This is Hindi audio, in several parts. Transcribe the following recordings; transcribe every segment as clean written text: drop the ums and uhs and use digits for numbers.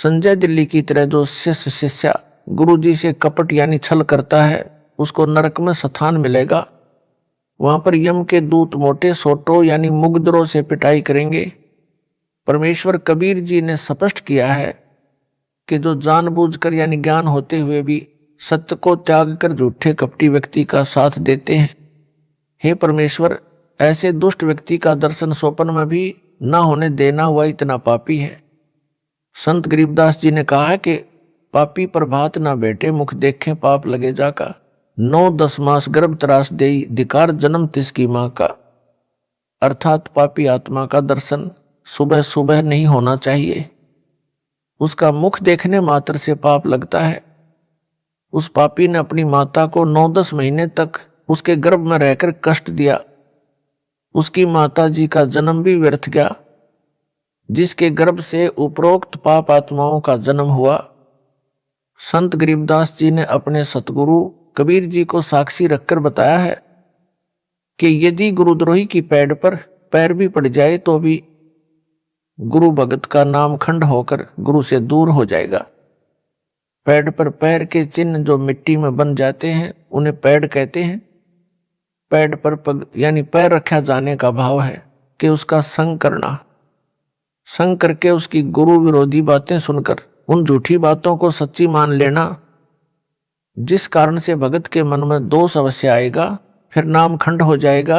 संजय दिल्ली की तरह जो शिष्य गुरु जी से कपट यानी छल करता है उसको नरक में स्थान मिलेगा। वहां पर यम के दूत मोटे सोटों यानी मुगदरों से पिटाई करेंगे। परमेश्वर कबीर जी ने स्पष्ट किया है कि जो जानबूझकर यानी ज्ञान होते हुए भी सत्य को त्याग कर झूठे कपटी व्यक्ति का साथ देते हैं, हे परमेश्वर, ऐसे दुष्ट व्यक्ति का दर्शन स्वप्न में भी ना होने देना वह इतना पापी है। संत गरीबदास जी ने कहा है कि पापी प्रभात ना बैठे मुख देखें पाप लगे जाका, 9-10 मास गर्भ त्रास देई धिकार जन्म तिसकी माँ का। अर्थात पापी आत्मा का दर्शन सुबह सुबह नहीं होना चाहिए। उसका मुख देखने मात्र से पाप लगता है। उस पापी ने अपनी माता को 9-10 महीने तक उसके गर्भ में रहकर कष्ट दिया। उसकी माता जी का जन्म भी व्यर्थ गया, जिसके गर्भ से उपरोक्त पाप आत्माओं का जन्म हुआ। संत गरीबदास जी ने अपने सतगुरु कबीर जी को साक्षी रखकर बताया है कि यदि गुरुद्रोही की पैड़ पर पैर भी पड़ जाए तो भी गुरु भगत का नाम खंड होकर गुरु से दूर हो जाएगा। पैड़ पर पैर के चिन्ह जो मिट्टी में बन जाते हैं उन्हें पैड़ कहते हैं। पैड़ पर पग यानी पैर रखा जाने का भाव है कि उसका संग करना, संग करके उसकी गुरु विरोधी बातें सुनकर उन झूठी बातों को सच्ची मान लेना, जिस कारण से भगत के मन में दोष अवश्य आएगा, फिर नाम खंड हो जाएगा।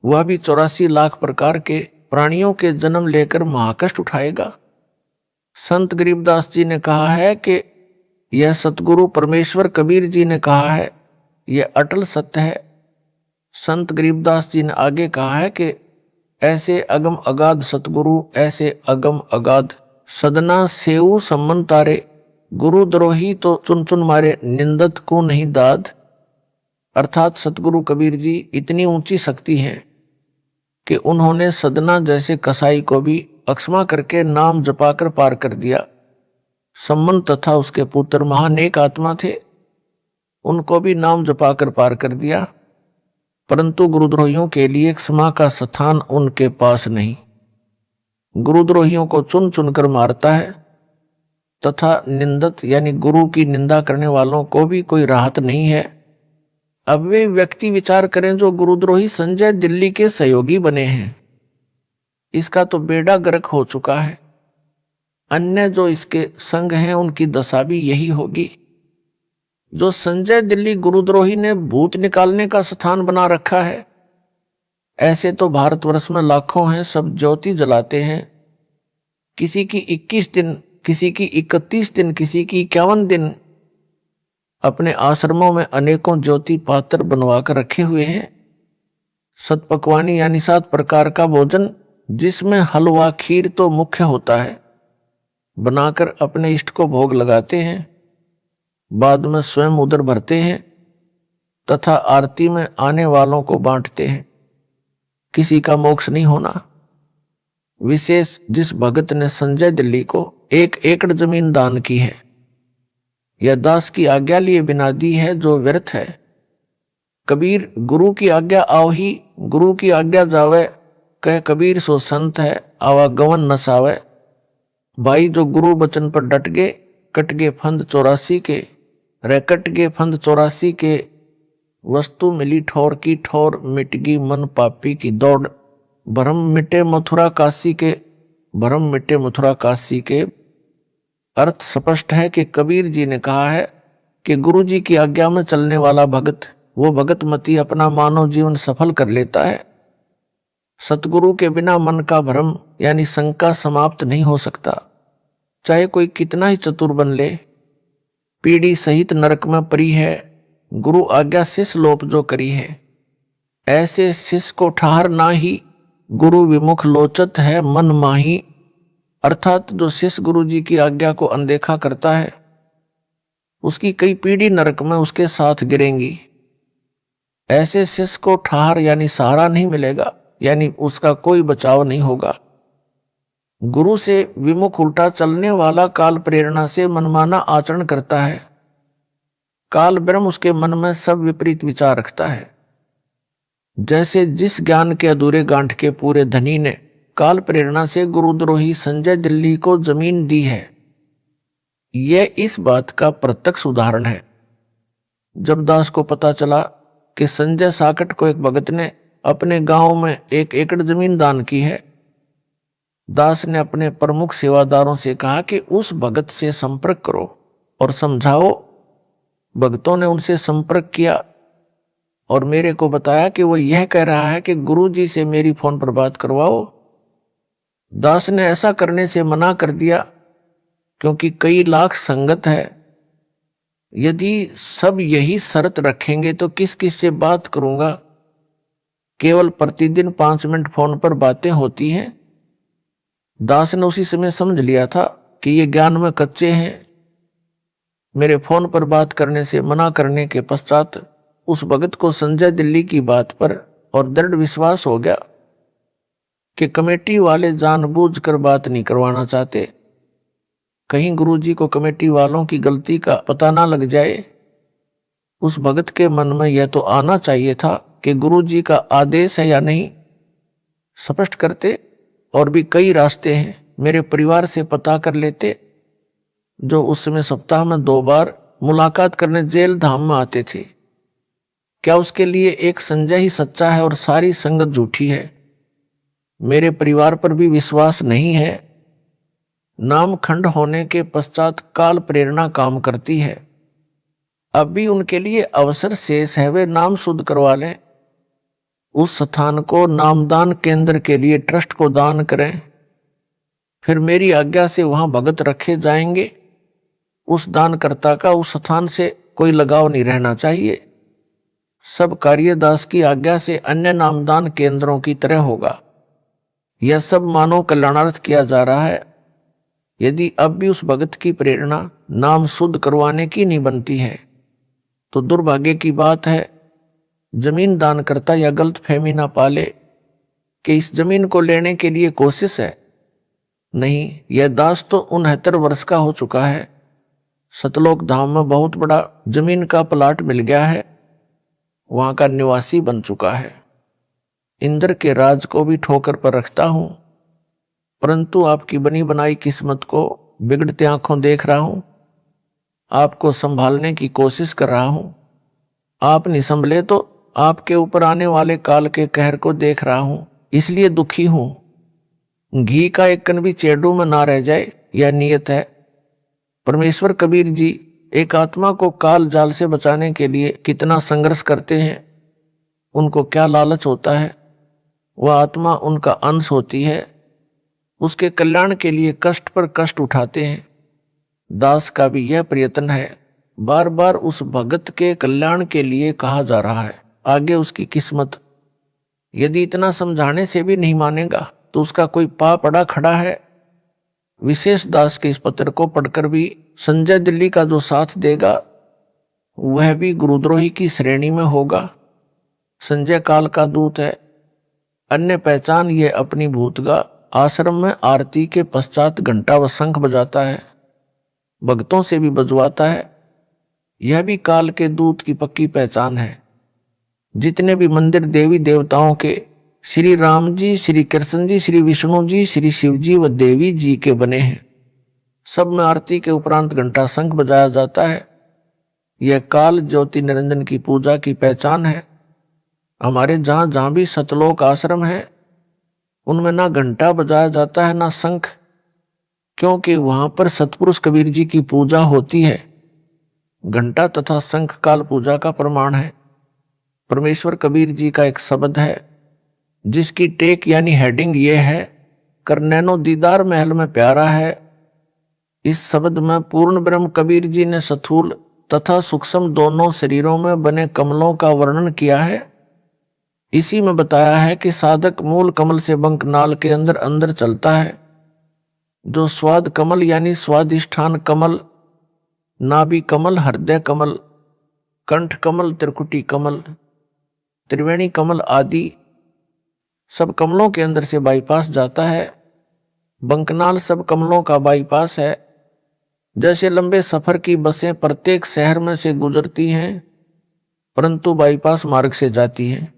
वह भी 84 लाख प्रकार के प्राणियों के जन्म लेकर महाकष्ट उठाएगा। संत गरीबदास जी ने कहा है कि यह सतगुरु परमेश्वर कबीर जी ने कहा है, यह अटल सत्य है। संत गरीबदास जी ने आगे कहा है कि ऐसे अगम अगाध सतगुरु, ऐसे अगम अगाध सदना सेऊ सम्मन तारे, गुरु द्रोही तो चुन चुन मारे, निंदत को नहीं दाद। अर्थात सतगुरु कबीर जी इतनी ऊंची शक्ति है कि उन्होंने सदना जैसे कसाई को भी अक्षमा करके नाम जपाकर पार कर दिया। सम्मन तथा उसके पुत्र महानेक आत्मा थे, उनको भी नाम जपाकर पार कर दिया, परंतु गुरुद्रोहियों के लिए क्षमा का स्थान उनके पास नहीं। गुरुद्रोहियों को चुन चुनकर मारता है तथा निंदत यानी गुरु की निंदा करने वालों को भी कोई राहत नहीं है। अब वे व्यक्ति विचार करें जो गुरुद्रोही संजय दिल्ली के सहयोगी बने हैं, इसका तो बेड़ा गर्क हो चुका है। अन्य जो इसके संग हैं उनकी दशा भी यही होगी। जो संजय दिल्ली गुरुद्रोही ने भूत निकालने का स्थान बना रखा है, ऐसे तो भारतवर्ष में लाखों हैं, सब ज्योति जलाते हैं। किसी की 21 दिन, किसी की 31 दिन, किसी की 51 दिन अपने आश्रमों में अनेकों ज्योति पात्र बनवा कर रखे हुए हैं। सतपकवानी यानी 7 प्रकार का भोजन, जिसमें हलवा खीर तो मुख्य होता है, बनाकर अपने इष्ट को भोग लगाते हैं, बाद में स्वयं उदर भरते हैं तथा आरती में आने वालों को बांटते हैं। किसी का मोक्ष नहीं होना। विशेष जिस भगत ने संजय दिल्ली को 1 एकड़ जमीन दान की है, यह दास की आज्ञा लिए बिना दी है जो व्यर्थ है। कबीर गुरु की आज्ञा आओ ही, गुरु की आज्ञा जावे, कह कबीर सो संत है, आवागमन न सावे। भाई जो गुरु वचन पर डट गए, कट गए फंद 84 के, रैकट गए फंद 84 के, वस्तु मिली ठोर की ठोर, मिट गई मन पापी की दौड़। भरम मिटे मथुरा काशी के, भरम मिटे मथुरा काशी के। अर्थ स्पष्ट है कि कबीर जी ने कहा है कि गुरु जी की आज्ञा में चलने वाला भगत, वो भगत मती अपना मानव जीवन सफल कर लेता है। सतगुरु के बिना मन का भ्रम यानी शंका समाप्त नहीं हो सकता, चाहे कोई कितना ही चतुर बन ले। पीढ़ी सहित नरक में परी है, गुरु आज्ञा शिष्य लोप जो करी है। ऐसे शिष्य को ठहर ना ही, गुरु विमुख लोचत है मन माही। अर्थात जो शिष्य गुरु जी की आज्ञा को अनदेखा करता है, उसकी कई पीढ़ी नरक में उसके साथ गिरेंगी। ऐसे शिष्य को ठहर यानी सहारा नहीं मिलेगा, यानी उसका कोई बचाव नहीं होगा। गुरु से विमुख उल्टा चलने वाला काल प्रेरणा से मनमाना आचरण करता है। काल ब्रह्म उसके मन में सब विपरीत विचार रखता है। जैसे जिस ज्ञान के अधूरे गांठ के पूरे धनी ने काल प्रेरणा से गुरुद्रोही संजय दिल्ली को जमीन दी है, यह इस बात का प्रत्यक्ष उदाहरण है। जब दास को पता चला कि संजय साकट को एक भगत ने अपने गांव में 1 एकड़ जमीन दान की है, दास ने अपने प्रमुख सेवादारों से कहा कि उस भगत से संपर्क करो और समझाओ। भगतों ने उनसे संपर्क किया और मेरे को बताया कि वो यह कह रहा है कि गुरुजी से मेरी फोन पर बात करवाओ। दास ने ऐसा करने से मना कर दिया क्योंकि कई लाख संगत है। यदि सब यही शर्त रखेंगे तो किस किस से बात करूंगा, केवल प्रतिदिन 5 मिनट फोन पर बातें होती हैं। दास ने उसी समय समझ लिया था कि ये ज्ञान में कच्चे हैं। मेरे फोन पर बात करने से मना करने के पश्चात उस भगत को संजय दिल्ली की बात पर और दृढ़ विश्वास हो गया कि कमेटी वाले जानबूझकर बात नहीं करवाना चाहते, कहीं गुरुजी को कमेटी वालों की गलती का पता ना लग जाए। उस भगत के मन में यह तो आना चाहिए था कि गुरुजी का आदेश है या नहीं, स्पष्ट करते। और भी कई रास्ते हैं, मेरे परिवार से पता कर लेते जो उस समय सप्ताह में 2 बार मुलाकात करने जेल धाम में आते थे। क्या उसके लिए एक संजय ही सच्चा है और सारी संगत झूठी है? मेरे परिवार पर भी विश्वास नहीं है। नाम खंड होने के पश्चात काल प्रेरणा काम करती है। अब भी उनके लिए अवसर शेष है, वे नाम शुद्ध करवा लें। उस स्थान को नामदान केंद्र के लिए ट्रस्ट को दान करें, फिर मेरी आज्ञा से वहां भगत रखे जाएंगे। उस दानकर्ता का उस स्थान से कोई लगाव नहीं रहना चाहिए। सब कार्य दास की आज्ञा से अन्य नामदान केंद्रों की तरह होगा। यह सब मानव कल्याणार्थ किया जा रहा है। यदि अब भी उस भगत की प्रेरणा नाम शुद्ध करवाने की नहीं बनती है तो दुर्भाग्य की बात है, जमीन दान करता या गलत फहमी ना पाले कि इस जमीन को लेने के लिए कोशिश है। नहीं, यह दास तो 69 वर्ष का हो चुका है। सतलोक धाम में बहुत बड़ा जमीन का प्लाट मिल गया है, वहां का निवासी बन चुका है। इंद्र के राज को भी ठोकर पर रखता हूं, परंतु आपकी बनी बनाई किस्मत को बिगड़ते आंखों देख रहा हूं। आपको संभालने की कोशिश कर रहा हूं। आप नहीं संभले तो आपके ऊपर आने वाले काल के कहर को देख रहा हूं, इसलिए दुखी हूं। घी का एक कण भी चेडू में ना रह जाए, यह नियत है। परमेश्वर कबीर जी एक आत्मा को काल जाल से बचाने के लिए कितना संघर्ष करते हैं। उनको क्या लालच होता है? वह आत्मा उनका अंश होती है, उसके कल्याण के लिए कष्ट पर कष्ट उठाते हैं। दास का भी यह प्रयत्न है। बार बार उस भगत के कल्याण के लिए कहा जा रहा है, आगे उसकी किस्मत। यदि इतना समझाने से भी नहीं मानेगा तो उसका कोई पाप अड़ा खड़ा है। विशेष दास के इस पत्र को पढ़कर भी संजय दिल्ली का जो साथ देगा वह भी गुरुद्रोही की श्रेणी में होगा। संजय काल का दूत है। अन्य पहचान ये अपनी भूतगा आश्रम में आरती के पश्चात घंटा व शंख बजाता है, भक्तों से भी बजवाता है। यह भी काल के दूत की पक्की पहचान है। जितने भी मंदिर देवी देवताओं के, श्री राम जी, श्री कृष्ण जी, श्री विष्णु जी, श्री शिव जी व देवी जी के बने हैं, सब में आरती के उपरांत घंटा शंख बजाया जाता है। यह काल ज्योति निरंजन की पूजा की पहचान है। हमारे जहां जहां भी सतलोक आश्रम है उनमें ना घंटा बजाया जाता है ना शंख, क्योंकि वहां पर सतपुरुष कबीर जी की पूजा होती है। घंटा तथा शंख काल पूजा का प्रमाण है। परमेश्वर कबीर जी का एक शब्द है जिसकी टेक यानी हेडिंग ये है, कर नैनो दीदार महल में प्यारा है। इस शब्द में पूर्ण ब्रह्म कबीर जी ने स्थूल तथा सूक्ष्म दोनों शरीरों में बने कमलों का वर्णन किया है। इसी में बताया है कि साधक मूल कमल से बंक नाल के अंदर अंदर चलता है। जो स्वाद कमल यानी स्वादिष्ठान कमल, नाभि कमल, हृदय कमल, कंठ कमल, त्रिकुटी कमल, त्रिवेणी कमल आदि सब कमलों के अंदर से बाईपास जाता है। बंकनाल सब कमलों का बाईपास है। जैसे लंबे सफर की बसें प्रत्येक शहर में से गुजरती हैं परंतु बाईपास मार्ग से जाती हैं,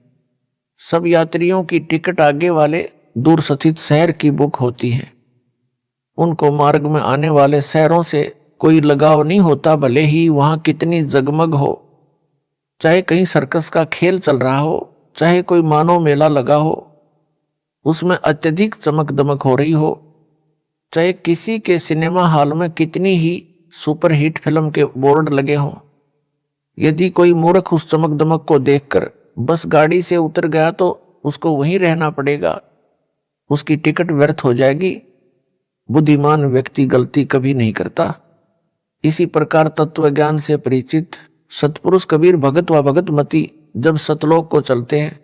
सब यात्रियों की टिकट आगे वाले दूर स्थित शहर की बुक होती है। उनको मार्ग में आने वाले शहरों से कोई लगाव नहीं होता, भले ही वहां कितनी जगमग हो। चाहे कहीं सर्कस का खेल चल रहा हो, चाहे कोई मानव मेला लगा हो, उसमें अत्यधिक चमक दमक हो रही हो, चाहे किसी के सिनेमा हॉल में कितनी ही सुपरहिट फिल्म के बोर्ड लगे हों, यदि कोई मूर्ख उस चमक दमक को देखकर बस गाड़ी से उतर गया तो उसको वहीं रहना पड़ेगा, उसकी टिकट व्यर्थ हो जाएगी। बुद्धिमान व्यक्ति गलती कभी नहीं करता। इसी प्रकार तत्व ज्ञान से परिचित सतपुरुष कबीर भगत व भगतमती जब सतलोक को चलते हैं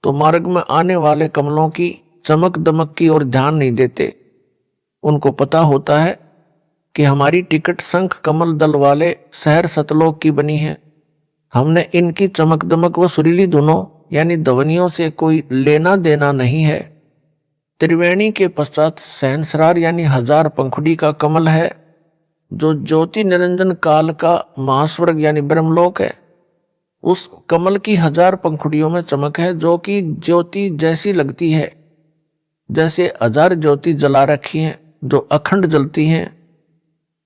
तो मार्ग में आने वाले कमलों की चमक दमक की ओर ध्यान नहीं देते। उनको पता होता है कि हमारी टिकट शंख कमल दल वाले शहर सतलोक की बनी है। हमने इनकी चमक दमक व सुरीली धुनों यानी ध्वनियों से कोई लेना देना नहीं है। त्रिवेणी के पश्चात सहस्रार यानी 1000 पंखुड़ी का कमल है, जो ज्योति निरंजन काल का महास्वर्ग यानी ब्रह्मलोक है। उस कमल की 1000 पंखुड़ियों में चमक है, जो कि ज्योति जैसी लगती है, जैसे 1000 ज्योति जला रखी हैं जो अखंड जलती हैं।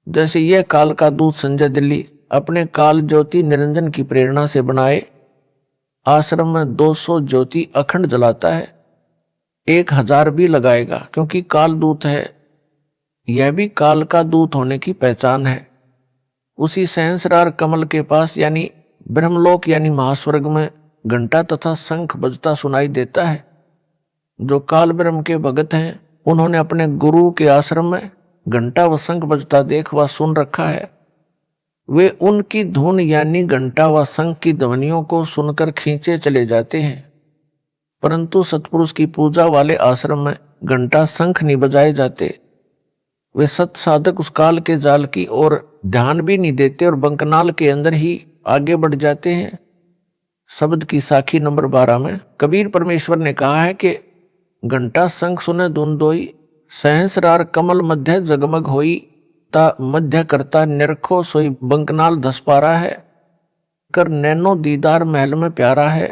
जैसे यह काल का दूत संजय दिल्ली अपने काल ज्योति निरंजन की प्रेरणा से बनाए आश्रम में 200 ज्योति अखंड जलाता है, 1000 भी लगाएगा क्योंकि काल दूत है। यह भी काल का दूत होने की पहचान है। उसी सहस्रार कमल के पास यानी ब्रह्मलोक यानी महास्वर्ग में घंटा तथा शंख बजता सुनाई देता है। जो काल ब्रह्म के भगत हैं उन्होंने अपने गुरु के आश्रम में घंटा व शंख बजता देख व सुन रखा है। वे उनकी धुन यानी घंटा व शंख की ध्वनियों को सुनकर खींचे चले जाते हैं, परंतु सतपुरुष की पूजा वाले आश्रम में घंटा शंख नहीं बजाए जाते। वे सत साधक उस काल के जाल की ओर ध्यान भी नहीं देते और बंकनाल के अंदर ही आगे बढ़ जाते हैं। शब्द की साखी नंबर 12 में कबीर परमेश्वर ने कहा है कि घंटा शंख सुने धुन दोई, सहस्रार कमल मध्य जगमग होई, ता मध्य करता निरखो सोई बंकनाल 10 पारा है, कर नैनो दीदार महल में प्यारा है।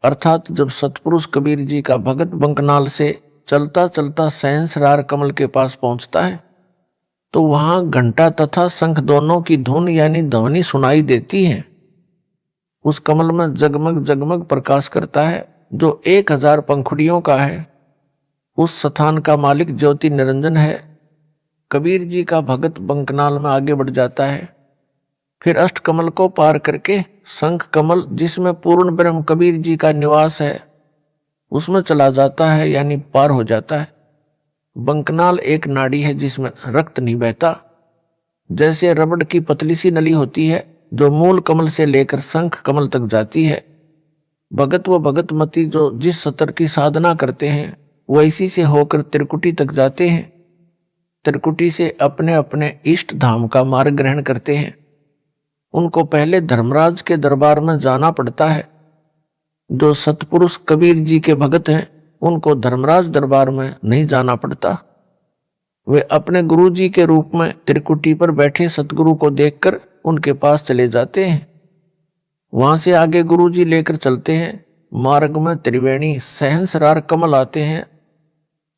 अर्थात जब सतपुरुष कबीर जी का भगत बंकनाल से चलता चलता सहस्रार कमल के पास पहुंचता है तो वहां घंटा तथा शंख दोनों की धुन यानी ध्वनि सुनाई देती है। उस कमल में जगमग जगमग प्रकाश करता है जो 1000 पंखुड़ियों का है। उस स्थान का मालिक ज्योति निरंजन है। कबीर जी का भगत बंकनाल में आगे बढ़ जाता है, फिर अष्ट कमल को पार करके शंख कमल जिसमें पूर्ण ब्रह्म कबीर जी का निवास है उसमें चला जाता है यानी पार हो जाता है। बंकनाल एक नाड़ी है जिसमें रक्त नहीं बहता। जैसे रबड़ की पतली सी नली होती है जो मूल कमल से लेकर शंख कमल तक जाती है। भगत व भगतमती जो जिस सतर की साधना करते हैं वह इसी से होकर त्रिकुटी तक जाते हैं। त्रिकुटी से अपने अपने इष्ट धाम का मार्ग ग्रहण करते हैं। उनको पहले धर्मराज के दरबार में जाना पड़ता है। जो सतपुरुष कबीर जी के भगत हैं उनको धर्मराज दरबार में नहीं जाना पड़ता। वे अपने गुरु जी के रूप में त्रिकुटी पर बैठे सतगुरु को देखकर उनके पास चले जाते हैं। वहां से आगे गुरु जी लेकर चलते हैं। मार्ग में त्रिवेणी सहस्रार कमल आते हैं,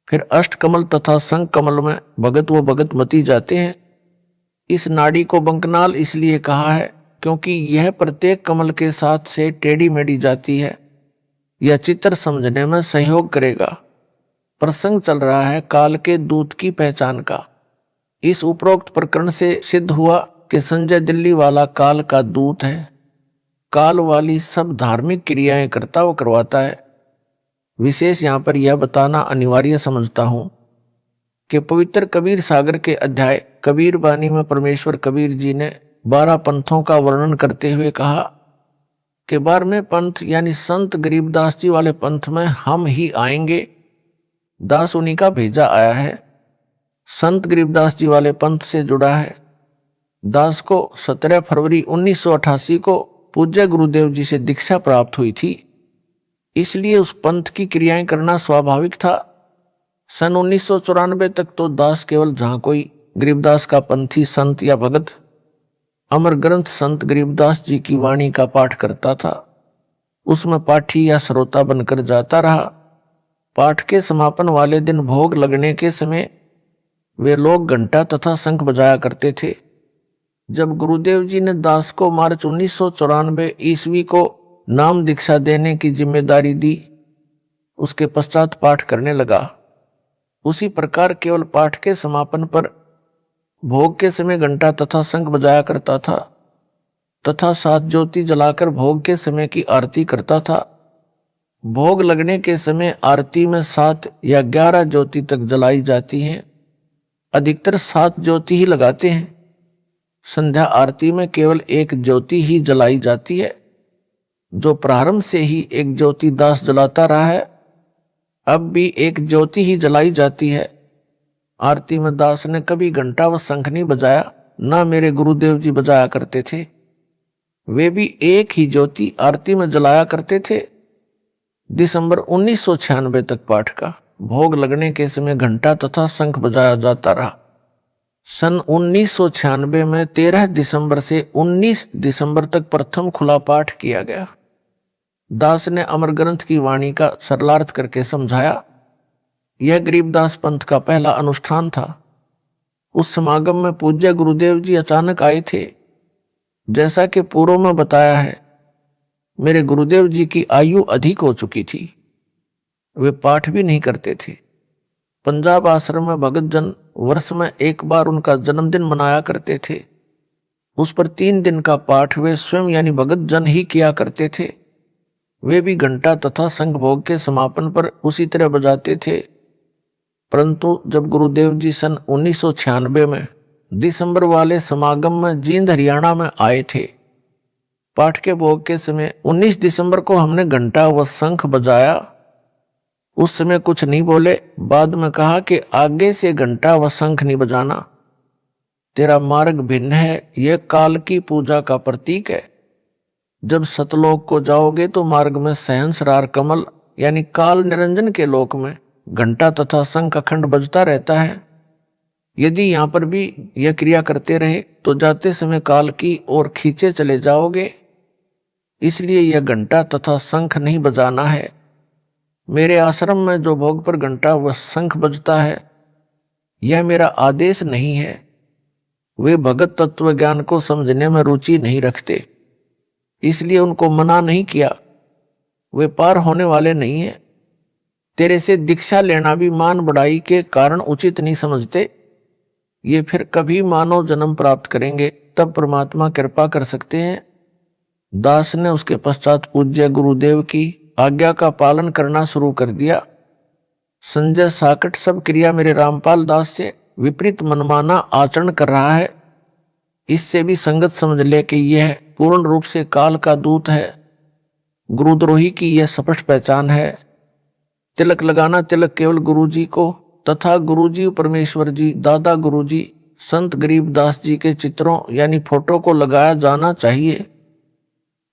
फिर अष्ट कमल तथा शंख कमल में भगत व भगतमती जाते हैं। इस नाड़ी को बंकनाल इसलिए कहा है क्योंकि यह प्रत्येक कमल के साथ से टेढ़ी मेढ़ी जाती है। यह चित्र समझने में सहयोग करेगा। प्रसंग चल रहा है काल के दूत की पहचान का। इस उपरोक्त प्रकरण से सिद्ध हुआ कि संजय दिल्ली वाला काल का दूत है। काल वाली सब धार्मिक क्रियाएं करता व करवाता है। विशेष यहाँ पर यह बताना अनिवार्य समझता हूं कि पवित्र कबीर सागर के अध्याय कबीर बानी में परमेश्वर कबीर जी ने 12 पंथों का वर्णन करते हुए कहा कि 12वें पंथ यानी संत गरीबदास जी वाले पंथ में हम ही आएंगे। दास उन्हीं का भेजा आया है। संत गरीबदास जी वाले पंथ से जुड़ा है। दास को 17 फरवरी 1988 को पूज्य गुरुदेव जी से दीक्षा प्राप्त हुई थी, इसलिए उस पंथ की क्रियाएं करना स्वाभाविक था। सन 1994 तक तो दास केवल जहां कोई गरीबदास का पंथी संत या भगत अमर ग्रंथ संत गरीबदास जी की वाणी का पाठ करता था, उसमें पाठी या श्रोता बनकर जाता रहा। पाठ के समापन वाले दिन भोग लगने के समय वे लोग घंटा तथा शंख बजाया करते थे। जब गुरुदेव जी ने दास को मार्च 1994 ईस्वी को नाम दीक्षा देने की जिम्मेदारी दी, उसके पश्चात पाठ करने लगा। उसी प्रकार केवल पाठ के समापन पर भोग के समय घंटा तथा शंख बजाया करता था तथा 7 ज्योति जलाकर भोग के समय की आरती करता था। भोग लगने के समय आरती में 7 या 11 ज्योति तक जलाई जाती हैं। अधिकतर 7 ज्योति ही लगाते हैं। संध्या आरती में केवल 1 ज्योति ही जलाई जाती है, जो प्रारंभ से ही 1 ज्योति दास जलाता रहा है। अब भी 1 ज्योति ही जलाई जाती है। आरती में दास ने कभी घंटा व शंख नहीं बजाया, ना मेरे गुरुदेव जी बजाया करते थे। वे भी 1 ही ज्योति आरती में जलाया करते थे। दिसंबर 1996 तक पाठ का भोग लगने के समय घंटा तथा शंख बजाया जाता रहा। सन 1996 में 13 दिसंबर से 19 दिसंबर तक प्रथम खुला पाठ किया गया। दास ने अमर ग्रंथ की वाणी का सरलार्थ करके समझाया। यह गरीबदास पंथ का पहला अनुष्ठान था। उस समागम में पूज्य गुरुदेव जी अचानक आए थे। जैसा कि पूर्व में बताया है, मेरे गुरुदेव जी की आयु अधिक हो चुकी थी। वे पाठ भी नहीं करते थे। पंजाब आश्रम में भगत जन वर्ष में एक बार उनका जन्मदिन मनाया करते थे। उस पर 3 दिन का पाठ वे स्वयं यानी भगत जन ही किया करते थे। वे भी घंटा तथा शंख भोग के समापन पर उसी तरह बजाते थे। परंतु जब गुरुदेव जी सन 1996 में दिसंबर वाले समागम में जींद हरियाणा में आए थे, पाठ के भोग के समय 19 दिसंबर को हमने घंटा व शंख बजाया। उस समय कुछ नहीं बोले। बाद में कहा कि आगे से घंटा व शंख नहीं बजाना, तेरा मार्ग भिन्न है, यह काल की पूजा का प्रतीक है। जब सतलोक को जाओगे तो मार्ग में सहंसरार कमल यानी काल निरंजन के लोक में घंटा तथा शंख अखंड बजता रहता है। यदि यहाँ पर भी यह क्रिया करते रहे तो जाते समय काल की ओर खींचे चले जाओगे। इसलिए यह घंटा तथा शंख नहीं बजाना है। मेरे आश्रम में जो भोग पर घंटा व शंख बजता है, यह मेरा आदेश नहीं है। वे भगत तत्व ज्ञान को समझने में रुचि नहीं रखते, इसलिए उनको मना नहीं किया। वे पार होने वाले नहीं है। तेरे से दीक्षा लेना भी मान बढ़ाई के कारण उचित नहीं समझते। ये फिर कभी मानव जन्म प्राप्त करेंगे तब परमात्मा कृपा कर सकते हैं। दास ने उसके पश्चात पूज्य गुरुदेव की आज्ञा का पालन करना शुरू कर दिया। संजय साकट सब क्रिया मेरे रामपाल दास से विपरीत मनमाना आचरण कर रहा है। इससे भी संगत समझ ले कि यह पूर्ण रूप से काल का दूत है। गुरुद्रोही की यह स्पष्ट पहचान है। तिलक लगाना तिलक केवल गुरुजी को तथा गुरुजी परमेश्वर जी, दादा गुरुजी, संत गरीबदास जी के चित्रों यानी फोटो को लगाया जाना चाहिए।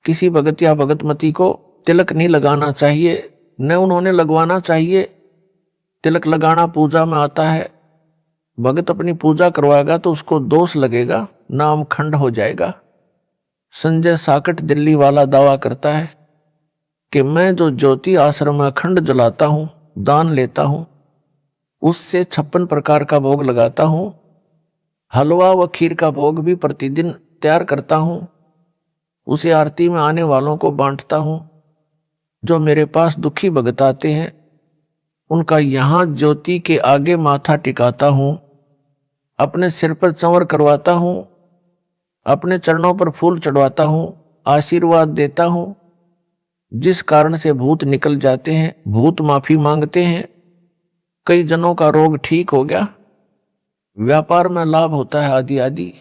किसी भगत या भगतमती को तिलक नहीं लगाना चाहिए, न उन्होंने लगवाना चाहिए। तिलक लगाना पूजा में आता है। भगत अपनी पूजा करवाएगा तो उसको दोष लगेगा, नाम खंड हो जाएगा। संजय साकट दिल्ली वाला दावा करता है कि मैं जो ज्योति आश्रम में अखंड जलाता हूं, दान लेता हूं, उससे 56 प्रकार का भोग लगाता हूं। हलवा व खीर का भोग भी प्रतिदिन तैयार करता हूं। उसे आरती में आने वालों को बांटता हूं। जो मेरे पास दुखी भगत आते हैं, उनका यहां ज्योति के आगे माथा टिकाता हूं। अपने सिर पर चंवर करवाता हूं। अपने चरणों पर फूल चढ़वाता हूं। आशीर्वाद देता हूं। जिस कारण से भूत निकल जाते हैं, भूत माफी मांगते हैं। कई जनों का रोग ठीक हो गया। व्यापार में लाभ होता है, आदि आदि।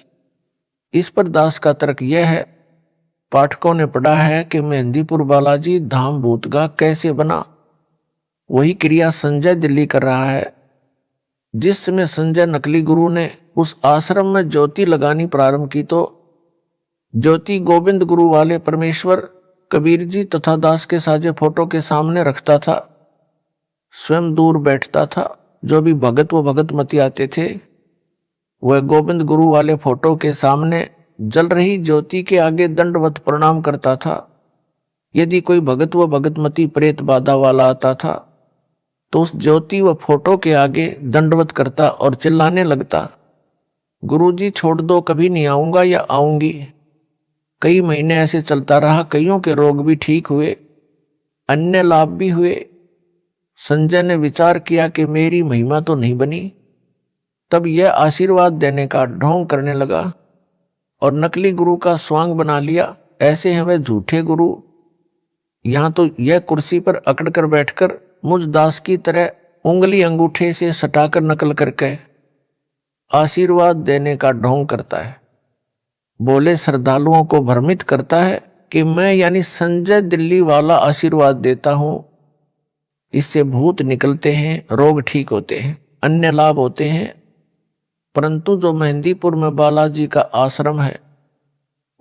इस पर दास का तर्क यह है, पाठकों ने पढ़ा है कि मेहंदीपुर बालाजी धाम भूतगा कैसे बना। वही क्रिया संजय दिल्ली कर रहा है। जिस समय संजय नकली गुरु ने उस आश्रम में ज्योति लगानी प्रारंभ की तो ज्योति गोविंद गुरु वाले परमेश्वर कबीर जी तथा दास के साजे फोटो के सामने रखता था। स्वयं दूर बैठता था। जो भी भगत व भगतमती आते थे, वह गोविंद गुरु वाले फोटो के सामने जल रही ज्योति के आगे दंडवत प्रणाम करता था। यदि कोई भगत व भगतमती प्रेत बाधा वाला आता था तो उस ज्योति व फोटो के आगे दंडवत करता और चिल्लाने लगता, गुरुजी छोड़ दो, कभी नहीं आऊंगा या आऊंगी। कई महीने ऐसे चलता रहा, कईयों के रोग भी ठीक हुए, अन्य लाभ भी हुए। संजय ने विचार किया कि मेरी महिमा तो नहीं बनी। तब यह आशीर्वाद देने का ढोंग करने लगा और नकली गुरु का स्वांग बना लिया। ऐसे हैं वे झूठे गुरु। यहां तो यह कुर्सी पर अकड़ कर बैठकर मुझ दास की तरह उंगली अंगूठे से सटाकर नकल करके आशीर्वाद देने का ढोंग करता है। बोले श्रद्धालुओं को भ्रमित करता है कि मैं यानी संजय दिल्ली वाला आशीर्वाद देता हूं, इससे भूत निकलते हैं, रोग ठीक होते हैं, अन्य लाभ होते हैं। परंतु जो मेहंदीपुर में बालाजी का आश्रम है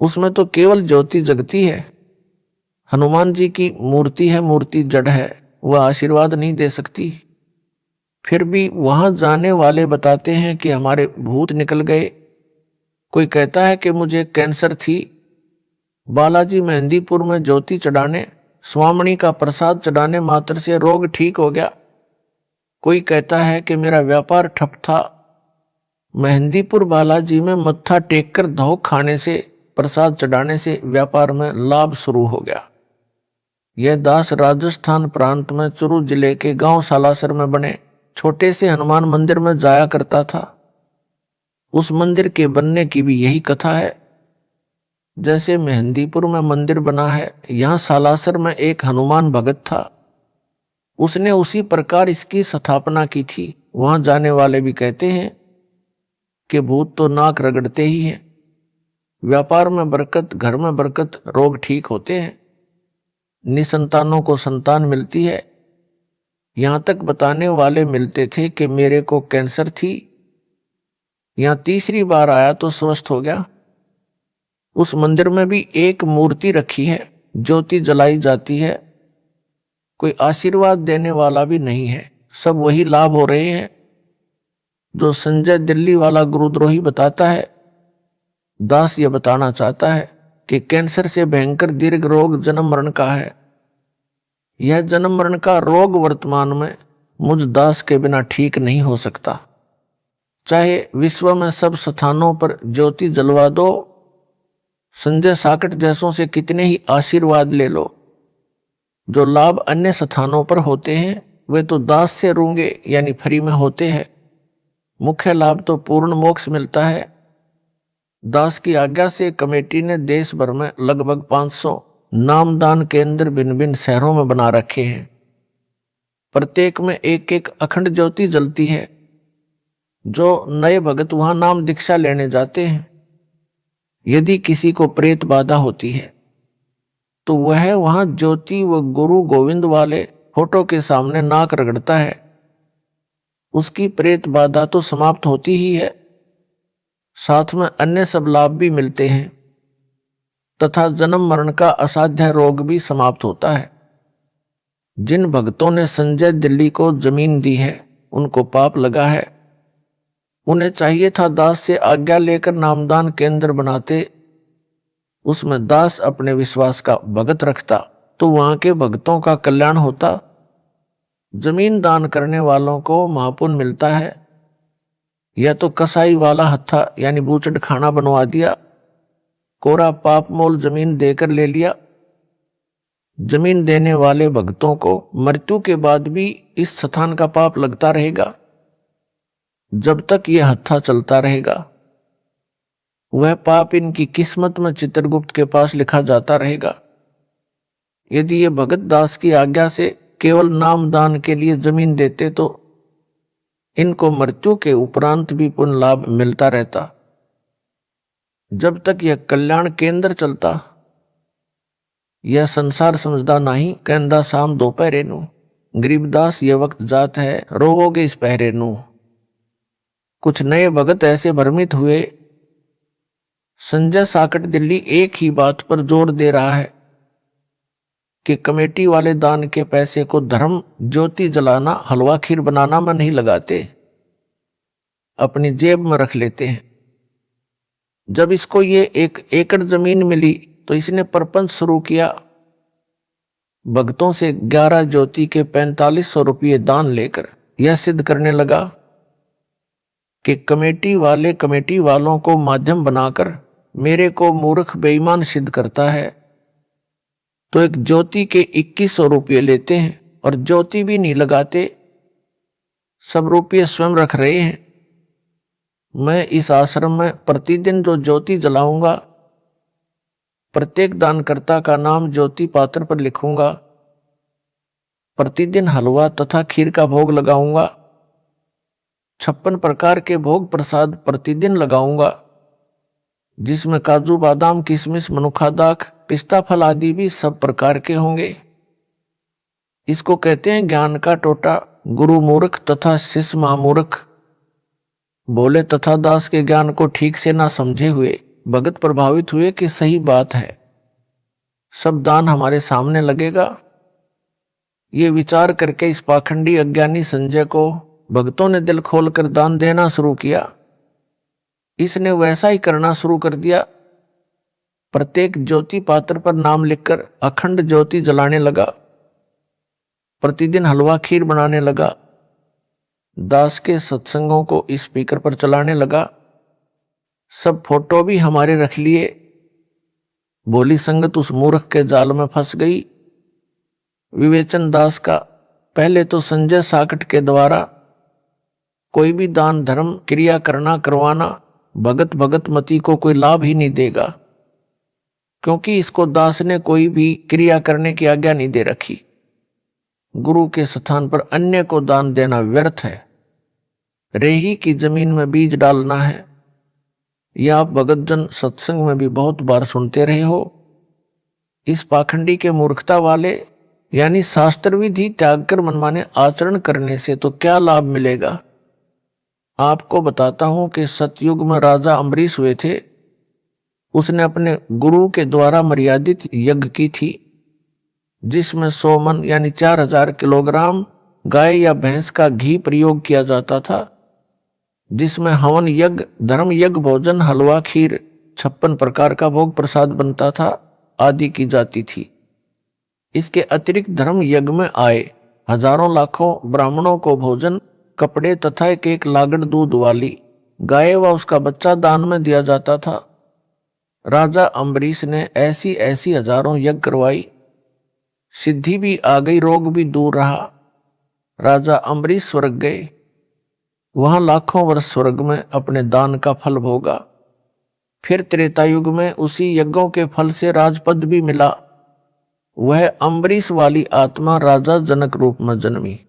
उसमें तो केवल ज्योति जगती है। हनुमान जी की मूर्ति है, मूर्ति जड़ है, वह आशीर्वाद नहीं दे सकती। फिर भी वहां जाने वाले बताते हैं कि हमारे भूत निकल गए। कोई कहता है कि मुझे कैंसर थी, बालाजी मेहंदीपुर में ज्योति चढ़ाने, स्वामणी का प्रसाद चढ़ाने मात्र से रोग ठीक हो गया। कोई कहता है कि मेरा व्यापार ठप था, मेहंदीपुर बालाजी में मत्था टेक कर धोख खाने से, प्रसाद चढ़ाने से व्यापार में लाभ शुरू हो गया। यह दास राजस्थान प्रांत में चुरू जिले के गांव सालासर में बने छोटे से हनुमान मंदिर में जाया करता था। उस मंदिर के बनने की भी यही कथा है। जैसे मेहंदीपुर में मंदिर बना है, यहां सालासर में एक हनुमान भगत था, उसने उसी प्रकार इसकी स्थापना की थी। वहां जाने वाले भी कहते हैं कि भूत तो नाक रगड़ते ही हैं। व्यापार में बरकत, घर में बरकत, रोग ठीक होते हैं, निसंतानों को संतान मिलती है। यहां तक बताने वाले मिलते थे कि मेरे को कैंसर थी, यहां तीसरी बार आया तो स्वस्थ हो गया। उस मंदिर में भी एक मूर्ति रखी है, ज्योति जलाई जाती है, कोई आशीर्वाद देने वाला भी नहीं है। सब वही लाभ हो रहे हैं जो संजय दिल्ली वाला गुरुद्रोही बताता है। दास यह बताना चाहता है कि कैंसर से भयंकर दीर्घ रोग जन्म मरण का है। यह जन्म मरण का रोग वर्तमान में मुझ दास के बिना ठीक नहीं हो सकता। चाहे विश्व में सब स्थानों पर ज्योति जलवा दो, संजय साकट जैसों से कितने ही आशीर्वाद ले लो, जो लाभ अन्य स्थानों पर होते हैं वे तो दास से रूंगे यानी फ्री में होते हैं। मुख्य लाभ तो पूर्ण मोक्ष मिलता है। दास की आज्ञा से कमेटी ने देश भर में लगभग 500 नामदान केंद्र भिन्न भिन्न शहरों में बना रखे हैं। प्रत्येक में एक एक अखंड ज्योति जलती है। जो नए भगत वहां नाम दीक्षा लेने जाते हैं, यदि किसी को प्रेत बाधा होती है तो वह वहां ज्योति व गुरु गोविंद वाले फोटो के सामने नाक रगड़ता है, उसकी प्रेत बाधा तो समाप्त होती ही है, साथ में अन्य सब लाभ भी मिलते हैं तथा जन्म मरण का असाध्य रोग भी समाप्त होता है। जिन भक्तों ने संजय दिल्ली को जमीन दी है उनको पाप लगा है। उन्हें चाहिए था दास से आज्ञा लेकर नामदान केंद्र बनाते, उसमें दास अपने विश्वास का भगत रखता तो वहां के भक्तों का कल्याण होता। जमीन दान करने वालों को महापुण्य मिलता है। यह तो कसाई वाला हत्था यानी बूचड़ खाना बनवा दिया, कोरा पाप मोल जमीन देकर ले लिया। जमीन देने वाले भक्तों को मृत्यु के बाद भी इस स्थान का पाप लगता रहेगा। जब तक यह हत्था चलता रहेगा वह पाप इनकी किस्मत में चित्रगुप्त के पास लिखा जाता रहेगा। यदि ये भगत दास की आज्ञा से केवल नाम दान के लिए जमीन देते तो इनको मृत्यु के उपरांत भी पुण्य लाभ मिलता रहता। जब तक यह कल्याण केंद्र चलता, यह संसार समझदा नहीं, कहंदा शाम दोपहरे नू, गरीबदास ये वक्त जात है, रोवोगे इस पहरे नू। कुछ नए भगत ऐसे भ्रमित हुए। संजय साकट दिल्ली एक ही बात पर जोर दे रहा है कि कमेटी वाले दान के पैसे को धर्म ज्योति जलाना, हलवा खीर बनाना में नहीं लगाते, अपनी जेब में रख लेते हैं। जब इसको ये 1 एकड़ जमीन मिली तो इसने प्रपंच शुरू किया। भक्तों से 11 ज्योति के 4500 रुपये दान लेकर यह सिद्ध करने लगा कि कमेटी वालों को माध्यम बनाकर मेरे को मूर्ख बेईमान सिद्ध करता है। तो एक ज्योति के 2100 रुपये लेते हैं और ज्योति भी नहीं लगाते, सब रुपये स्वयं रख रहे हैं। मैं इस आश्रम में प्रतिदिन जो ज्योति जलाऊंगा, प्रत्येक दानकर्ता का नाम ज्योति पात्र पर लिखूंगा। प्रतिदिन हलवा तथा खीर का भोग लगाऊंगा। 56 प्रकार के भोग प्रसाद प्रतिदिन लगाऊंगा, जिसमें काजू बादाम किशमिश मनुखा दाख पिस्ता फल आदि भी सब प्रकार के होंगे। इसको कहते हैं ज्ञान का टोटा। गुरु मूर्ख तथा शिष्य महामूर्ख, बोले तथा दास के ज्ञान को ठीक से ना समझे हुए भगत प्रभावित हुए कि सही बात है, सब दान हमारे सामने लगेगा। ये विचार करके इस पाखंडी अज्ञानी संजय को भक्तों ने दिल खोलकर दान देना शुरू किया। इसने वैसा ही करना शुरू कर दिया। प्रत्येक ज्योति पात्र पर नाम लिखकर अखंड ज्योति जलाने लगा। प्रतिदिन हलवा खीर बनाने लगा। दास के सत्संगों को स्पीकर पर चलाने लगा। सब फोटो भी हमारे रख लिए। बोली संगत उस मूर्ख के जाल में फंस गई। विवेचन दास का पहले तो संजय साकट के द्वारा कोई भी दान धर्म क्रिया करवाना भगत मती को कोई लाभ ही नहीं देगा, क्योंकि इसको दास ने कोई भी क्रिया करने की आज्ञा नहीं दे रखी। गुरु के स्थान पर अन्य को दान देना व्यर्थ है। रेही की जमीन में बीज डालना है। यह आप भगत जन सत्संग में भी बहुत बार सुनते रहे हो। इस पाखंडी के मूर्खता वाले यानी शास्त्र विधि त्याग कर मनमाने आचरण करने से तो क्या लाभ मिलेगा। आपको बताता हूं कि सतयुग में राजा अम्बरीश हुए थे। उसने अपने गुरु के द्वारा मर्यादित यज्ञ की थी, जिसमें 100 मन यानी 4000 किलोग्राम गाय या भैंस का घी प्रयोग किया जाता था, जिसमें हवन यज्ञ धर्म यज्ञ भोजन हलवा खीर 56 प्रकार का भोग प्रसाद बनता था आदि की जाती थी। इसके अतिरिक्त धर्म यज्ञ में आए हजारों लाखों ब्राह्मणों को भोजन कपड़े तथा एक लागड़ दूध वाली गाय व उसका बच्चा दान में दिया जाता था। राजा अम्बरीश ने ऐसी हजारों यज्ञ करवाई। सिद्धि भी आ गई, रोग भी दूर रहा। राजा अम्बरीश स्वर्ग गए। वहां लाखों वर्ष स्वर्ग में अपने दान का फल भोगा। फिर त्रेतायुग में उसी यज्ञों के फल से राजपद भी मिला। वह अम्बरीश वाली आत्मा राजा जनक रूप में जन्मी।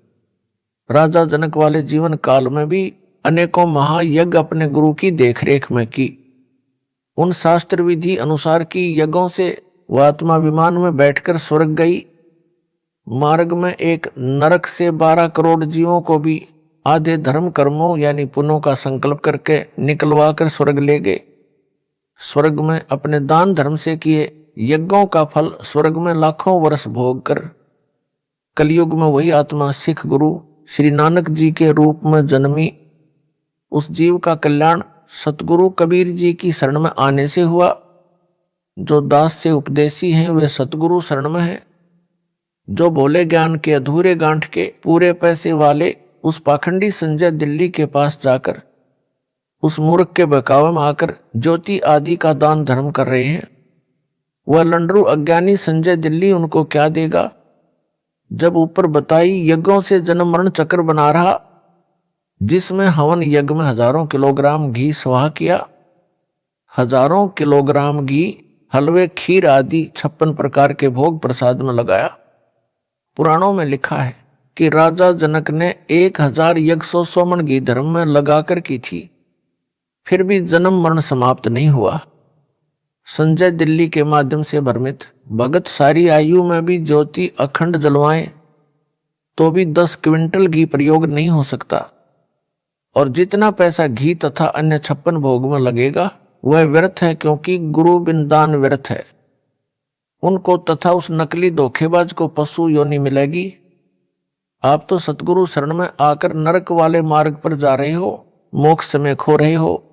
राजा जनक वाले जीवन काल में भी अनेकों महायज्ञ अपने गुरु की देखरेख में की। उन शास्त्र विधि अनुसार की यज्ञों से वह आत्मा विमान में बैठकर स्वर्ग गई। मार्ग में एक नरक से 12 करोड़ जीवों को भी आधे धर्म कर्मों यानी पुण्यों का संकल्प करके निकलवा कर स्वर्ग ले गए। स्वर्ग में अपने दान धर्म से किए यज्ञों का फल स्वर्ग में लाखों वर्ष भोग कर कलयुग में वही आत्मा सिख गुरु श्री नानक जी के रूप में जन्मी। उस जीव का कल्याण सतगुरु कबीर जी की शरण में आने से हुआ। जो दास से उपदेशी हैं वे सतगुरु शरण में हैं। जो भोले ज्ञान के अधूरे गांठ के पूरे पैसे वाले उस पाखंडी संजय दिल्ली के पास जाकर उस मूर्ख के बहकावे में आकर ज्योति आदि का दान धर्म कर रहे हैं, वह लंडरू अज्ञानी संजय दिल्ली उनको क्या देगा। जब ऊपर बताई यज्ञों से जन्म मरण चक्र बना रहा, जिसमें हवन यज्ञ में हजारों किलोग्राम घी स्वाहा किया, हजारों किलोग्राम घी हलवे खीर आदि 56 प्रकार के भोग प्रसाद में लगाया। पुराणों में लिखा है कि राजा जनक ने 1000 यज्ञ 100 मन घी धर्म में लगाकर की थी, फिर भी जन्म मरण समाप्त नहीं हुआ। संजय दिल्ली के माध्यम से भ्रमित भगत सारी आयु में भी ज्योति अखंड जलवाएं तो भी 10 क्विंटल घी प्रयोग नहीं हो सकता, और जितना पैसा घी तथा अन्य 56 भोग में लगेगा वह व्यर्थ है, क्योंकि गुरु बिन दान व्यर्थ है। उनको तथा उस नकली धोखेबाज को पशु योनि मिलेगी। आप तो सतगुरु शरण में आकर नरक वाले मार्ग पर जा रहे हो, मोक्ष में खो रहे हो।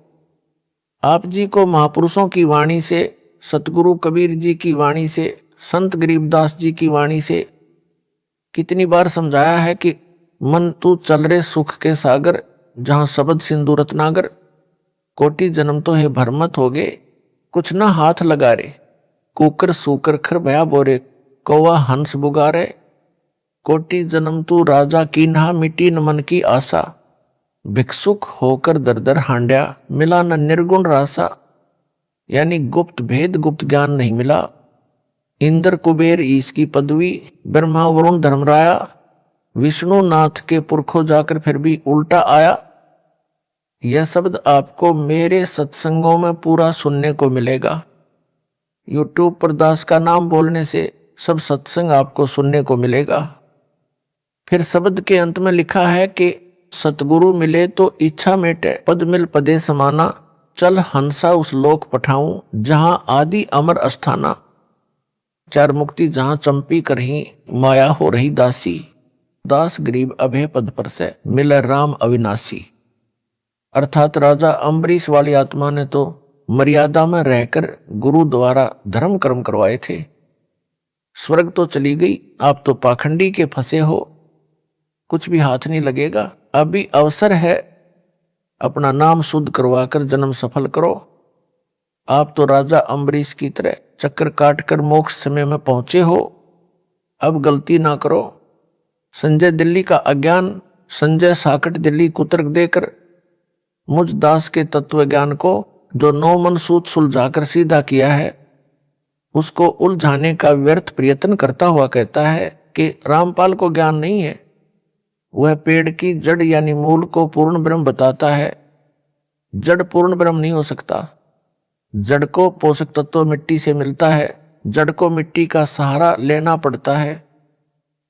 आप जी को महापुरुषों की वाणी से, सतगुरु कबीर जी की वाणी से, संत गरीबदास जी की वाणी से कितनी बार समझाया है कि मन तू चल रे सुख के सागर, जहां शब्द सिंधु रत्नागर। कोटि जन्म तो है भरमत हो गए, कुछ ना हाथ लगा रे। कुकर सूकर खर भया बोरे, कौवा हंस बुगारे। कोटि जन्म तू राजा कीन्हा, मिटी न मन की आशा। भिक्षुक होकर दर दर हांड्या, मिला न निर्गुण रासा। यानी गुप्त भेद गुप्त ज्ञान नहीं मिला। इंद्र कुबेर ईश की पदवी, ब्रह्मा वरुण धर्मराया। विष्णु नाथ के पुरखों जाकर फिर भी उल्टा आया। यह शब्द आपको मेरे सत्संगों में पूरा सुनने को मिलेगा। यूट्यूब पर दास का नाम बोलने से सब सत्संग आपको सुनने को मिलेगा। फिर शब्द के अंत में लिखा है कि सतगुरु मिले तो इच्छा मेटे, पद मिल पदे समाना। चल हंसा उस लोक पठाऊं, जहां आदि अमर अस्थाना। चार मुक्ति जहां चंपी करही, माया हो रही दासी। दास गरीब अभय पद पर से, मिले राम अविनाशी। अर्थात राजा अम्बरीश वाली आत्मा ने तो मर्यादा में रहकर गुरु द्वारा धर्म कर्म करवाए थे। स्वर्ग तो चली गई, आप तो पाखंडी के फंसे हो, कुछ भी हाथ नहीं लगेगा। अभी अवसर है, अपना नाम शुद्ध करवाकर जन्म सफल करो। आप तो राजा अम्बरीश की तरह चक्कर काटकर मोक्ष समय में पहुंचे हो, अब गलती ना करो। संजय दिल्ली का अज्ञान संजय साकट दिल्ली कुतर्क देकर मुझ दास के तत्व ज्ञान को जो 9 मन सूत सुलझाकर सीधा किया है, उसको उलझाने का व्यर्थ प्रयत्न करता हुआ कहता है कि रामपाल को ज्ञान नहीं है। वह पेड़ की जड़ यानी मूल को पूर्ण ब्रह्म बताता है। जड़ पूर्ण ब्रह्म नहीं हो सकता। जड़ को पोषक तत्व मिट्टी से मिलता है, जड़ को मिट्टी का सहारा लेना पड़ता है।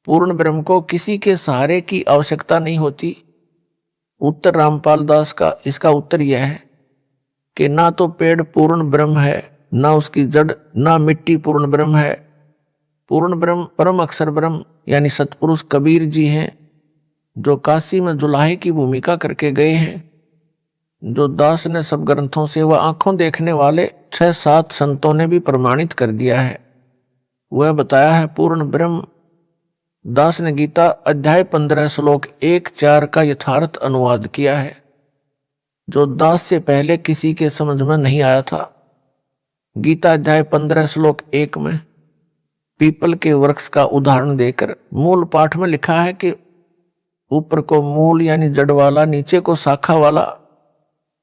पूर्ण ब्रह्म को किसी के सहारे की आवश्यकता नहीं होती। उत्तर रामपाल दास का इसका उत्तर यह है कि ना तो पेड़ पूर्ण ब्रह्म है, ना उसकी जड़, ना मिट्टी पूर्ण ब्रह्म है। पूर्ण ब्रह्म परम अक्षर ब्रह्म यानी सतपुरुष कबीर जी हैं, जो काशी में जुलाहे की भूमिका करके गए हैं। जो दास ने सब ग्रंथों से वह आंखों देखने वाले 6-7 संतों ने भी प्रमाणित कर दिया है। वह बताया है पूर्ण ब्रह्म। दास ने गीता अध्याय 15 श्लोक 1-4 का यथार्थ अनुवाद किया है, जो दास से पहले किसी के समझ में नहीं आया था। गीता अध्याय 15 श्लोक 1 में पीपल के वृक्ष का उदाहरण देकर मूल पाठ में लिखा है कि ऊपर को मूल यानी जड़ वाला, नीचे को शाखा वाला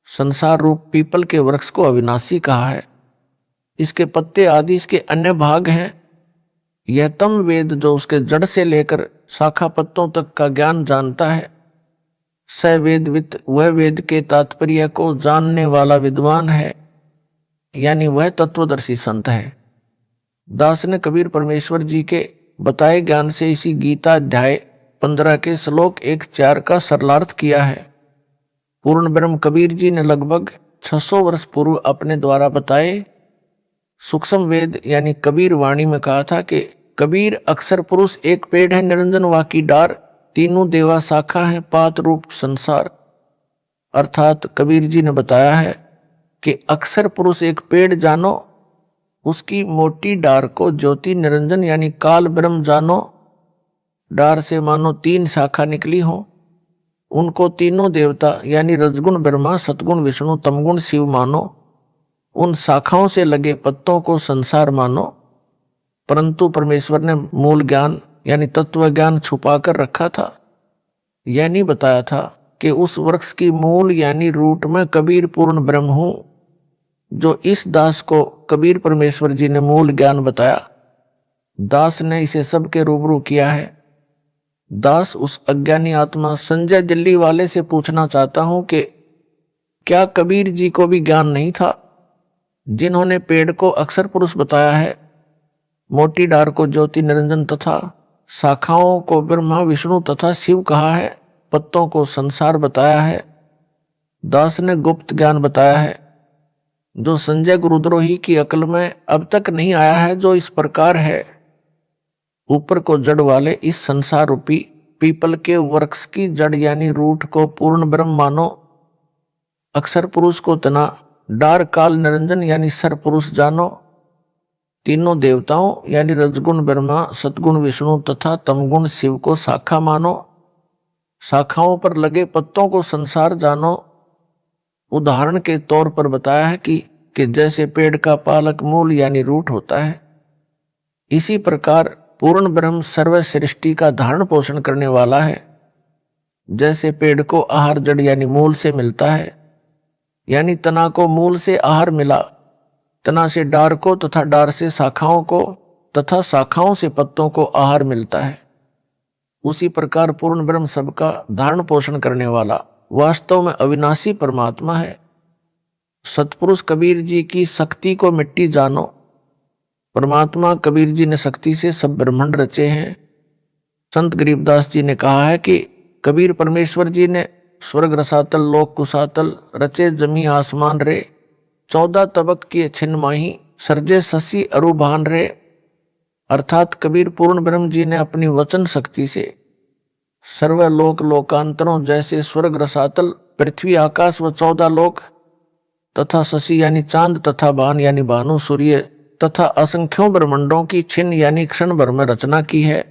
संसार रूप पीपल के वृक्ष को अविनाशी कहा है। इसके पत्ते आदि इसके अन्य भाग हैं। यह तम वेद जो उसके जड़ से लेकर शाखा पत्तों तक का ज्ञान जानता है, स वेदवित, वह वेद के तात्पर्य को जानने वाला विद्वान है, यानी वह तत्वदर्शी संत है। दास ने कबीर परमेश्वर जी के बताए ज्ञान से इसी गीता अध्याय 15 के श्लोक 1-4 का सरलार्थ किया है। पूर्ण ब्रह्म कबीर जी ने लगभग 600 वर्ष पूर्व अपने द्वारा बताए सूक्ष्म वेद यानी कबीर वाणी में कहा था कि कबीर अक्षर पुरुष एक पेड़ है, निरंजन वाकी डार, तीनों देवा शाखा है, पात रूप संसार। अर्थात कबीर जी ने बताया है कि अक्षर पुरुष एक पेड़ जानो, उसकी मोटी डार को ज्योति निरंजन यानी काल ब्रह्म जानो। डार से मानो 3 शाखा निकली हो, उनको तीनों देवता यानी रजगुण ब्रह्मा, सतगुण विष्णु, तमगुण शिव मानो। उन शाखाओं से लगे पत्तों को संसार मानो। परंतु परमेश्वर ने मूल ज्ञान यानी तत्व ज्ञान छुपा कर रखा था। यह नहीं बताया था कि उस वृक्ष की मूल यानी रूट में कबीर पूर्ण ब्रह्म हूं। जो इस दास को कबीर परमेश्वर जी ने मूल ज्ञान बताया, दास ने इसे सबके रूबरू किया है। दास उस अज्ञानी आत्मा संजय दिल्ली वाले से पूछना चाहता हूं कि क्या कबीर जी को भी ज्ञान नहीं था? जिन्होंने पेड़ को अक्षर पुरुष बताया है, मोटी डार को ज्योति निरंजन तथा शाखाओं को ब्रह्मा विष्णु तथा शिव कहा है, पत्तों को संसार बताया है। दास ने गुप्त ज्ञान बताया है जो संजय गुरुद्रोही की अकल में अब तक नहीं आया है, जो इस प्रकार है। ऊपर को जड़ वाले इस संसार रूपी पीपल के वृक्ष की जड़ यानी रूट को पूर्ण ब्रह्म मानो। अक्षर पुरुष को तना, डार काल निरंजन यानी सर पुरुष जानो। तीनों देवताओं यानी रजगुण ब्रह्मा, सतगुण विष्णु तथा तमगुण शिव को शाखा मानो। शाखाओं पर लगे पत्तों को संसार जानो। उदाहरण के तौर पर बताया है कि जैसे पेड़ का पालक मूल यानी रूट होता है, इसी प्रकार पूर्ण ब्रह्म सर्व सृष्टि का धारण पोषण करने वाला है। जैसे पेड़ को आहार जड़ यानी मूल से मिलता है, यानी तना को मूल से आहार मिला, तना से डार को तथा डार से शाखाओं को तथा शाखाओं से पत्तों को आहार मिलता है, उसी प्रकार पूर्ण ब्रह्म सबका धारण पोषण करने वाला वास्तव में अविनाशी परमात्मा है। सतपुरुष कबीर जी की शक्ति को मिट्टी जानो। परमात्मा कबीर जी ने शक्ति से सब ब्रह्मांड रचे हैं। संत गरीबदास जी ने कहा है कि कबीर परमेश्वर जी ने स्वर्ग रसातल लोक कुसातल रचे जमी आसमान रे, 14 तबक किए छिन्न माही सर्जे शशि अरुभान रे। अर्थात कबीर पूर्ण ब्रह्म जी ने अपनी वचन शक्ति से सर्वलोक लोकांतरों जैसे स्वर्ग रसातल पृथ्वी आकाश व 14 लोक तथा शशि यानी चांद तथा बान यानी भानु सूर्य तथा असंख्यों ब्रह्मांडों की छिन्न यानी क्षण भर में रचना की है।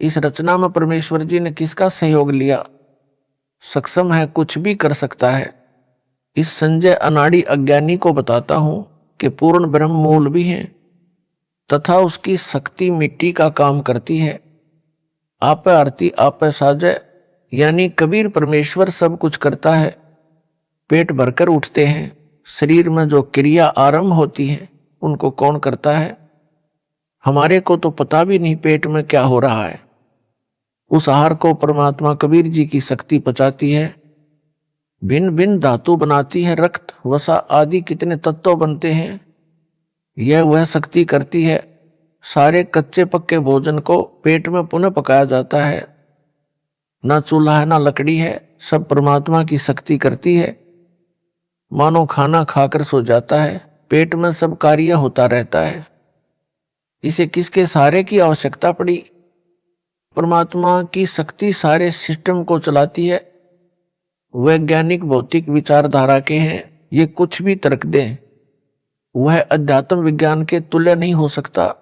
इस रचना में परमेश्वर जी ने किसका सहयोग लिया? सक्षम है, कुछ भी कर सकता है। इस संजय अनाड़ी अज्ञानी को बताता हूं कि पूर्ण ब्रह्म मूल भी है तथा उसकी शक्ति मिट्टी का काम करती है। आप आरती आप साजय यानी कबीर परमेश्वर सब कुछ करता है। पेट भरकर उठते हैं, शरीर में जो क्रिया आरंभ होती है उनको कौन करता है? हमारे को तो पता भी नहीं पेट में क्या हो रहा है। उस आहार को परमात्मा कबीर जी की शक्ति पचाती है, भिन्न भिन्न धातु बनाती है, रक्त वसा आदि कितने तत्व बनते हैं, यह वह शक्ति करती है। सारे कच्चे पक्के भोजन को पेट में पुनः पकाया जाता है। ना चूल्हा है ना लकड़ी है, सब परमात्मा की शक्ति करती है। मानो खाना खाकर सो जाता है, पेट में सब कार्य होता रहता है। इसे किसके सहारे की आवश्यकता पड़ी? परमात्मा की शक्ति सारे सिस्टम को चलाती है। वैज्ञानिक भौतिक विचारधारा के हैं, ये कुछ भी तर्क दें, वह अध्यात्म विज्ञान के तुल्य नहीं हो सकता।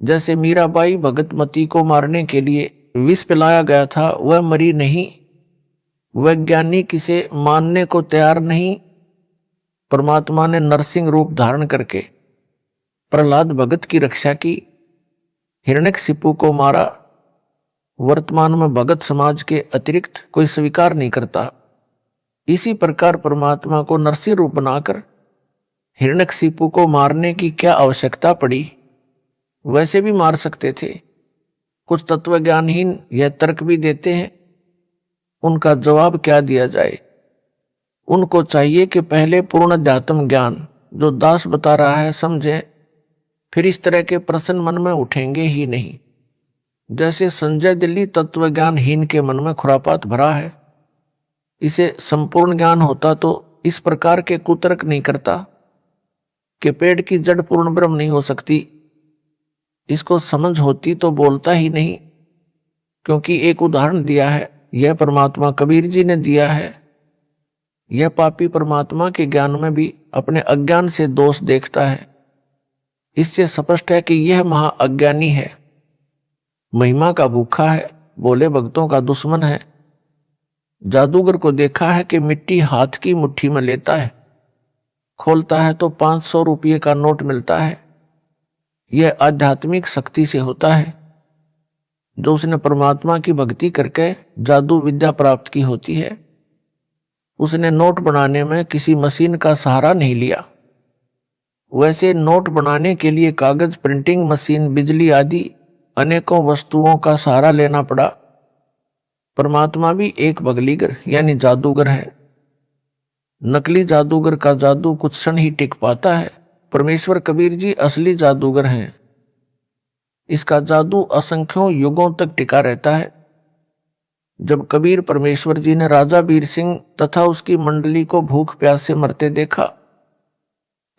जैसे मीराबाई भगतमती को मारने के लिए विष पिलाया गया था, वह मरी नहीं। वैज्ञानिक इसे मानने को तैयार नहीं। परमात्मा ने नरसिंह रूप धारण करके प्रहलाद भगत की रक्षा की, हिरण्यकशिपु को मारा। वर्तमान में भगत समाज के अतिरिक्त कोई स्वीकार नहीं करता। इसी प्रकार परमात्मा को नरसिंह रूप बनाकर हिरण्यकशिपु को मारने की क्या आवश्यकता पड़ी? वैसे भी मार सकते थे। कुछ तत्वज्ञानहीन यह तर्क भी देते हैं, उनका जवाब क्या दिया जाए? उनको चाहिए कि पहले पूर्ण अध्यात्म ज्ञान जो दास बता रहा है समझें, फिर इस तरह के प्रश्न मन में उठेंगे ही नहीं। जैसे संजय दिल्ली तत्वज्ञानहीन के मन में खुरापात भरा है, इसे संपूर्ण ज्ञान होता तो इस प्रकार के कुतर्क नहीं करता कि पेड़ की जड़ पूर्ण ब्रह्म नहीं हो सकती। इसको समझ होती तो बोलता ही नहीं, क्योंकि एक उदाहरण दिया है, यह परमात्मा कबीर जी ने दिया है। यह पापी परमात्मा के ज्ञान में भी अपने अज्ञान से दोष देखता है। इससे स्पष्ट है कि यह महा अज्ञानी है, महिमा का भूखा है, बोले भक्तों का दुश्मन है। जादूगर को देखा है कि मिट्टी हाथ की मुट्ठी में लेता है, खोलता है तो 500 रुपये का नोट मिलता है। यह आध्यात्मिक शक्ति से होता है जो उसने परमात्मा की भक्ति करके जादू विद्या प्राप्त की होती है। उसने नोट बनाने में किसी मशीन का सहारा नहीं लिया। वैसे नोट बनाने के लिए कागज, प्रिंटिंग मशीन, बिजली आदि अनेकों वस्तुओं का सहारा लेना पड़ा। परमात्मा भी एक बगलीगर यानी जादूगर है। नकली जादूगर का जादू कुछ क्षण ही टिक पाता है। परमेश्वर कबीर जी असली जादूगर हैं। इसका जादू असंख्यों युगों तक टिका रहता है। जब कबीर परमेश्वर जी ने राजा वीर सिंह तथा उसकी मंडली को भूख प्यास से मरते देखा,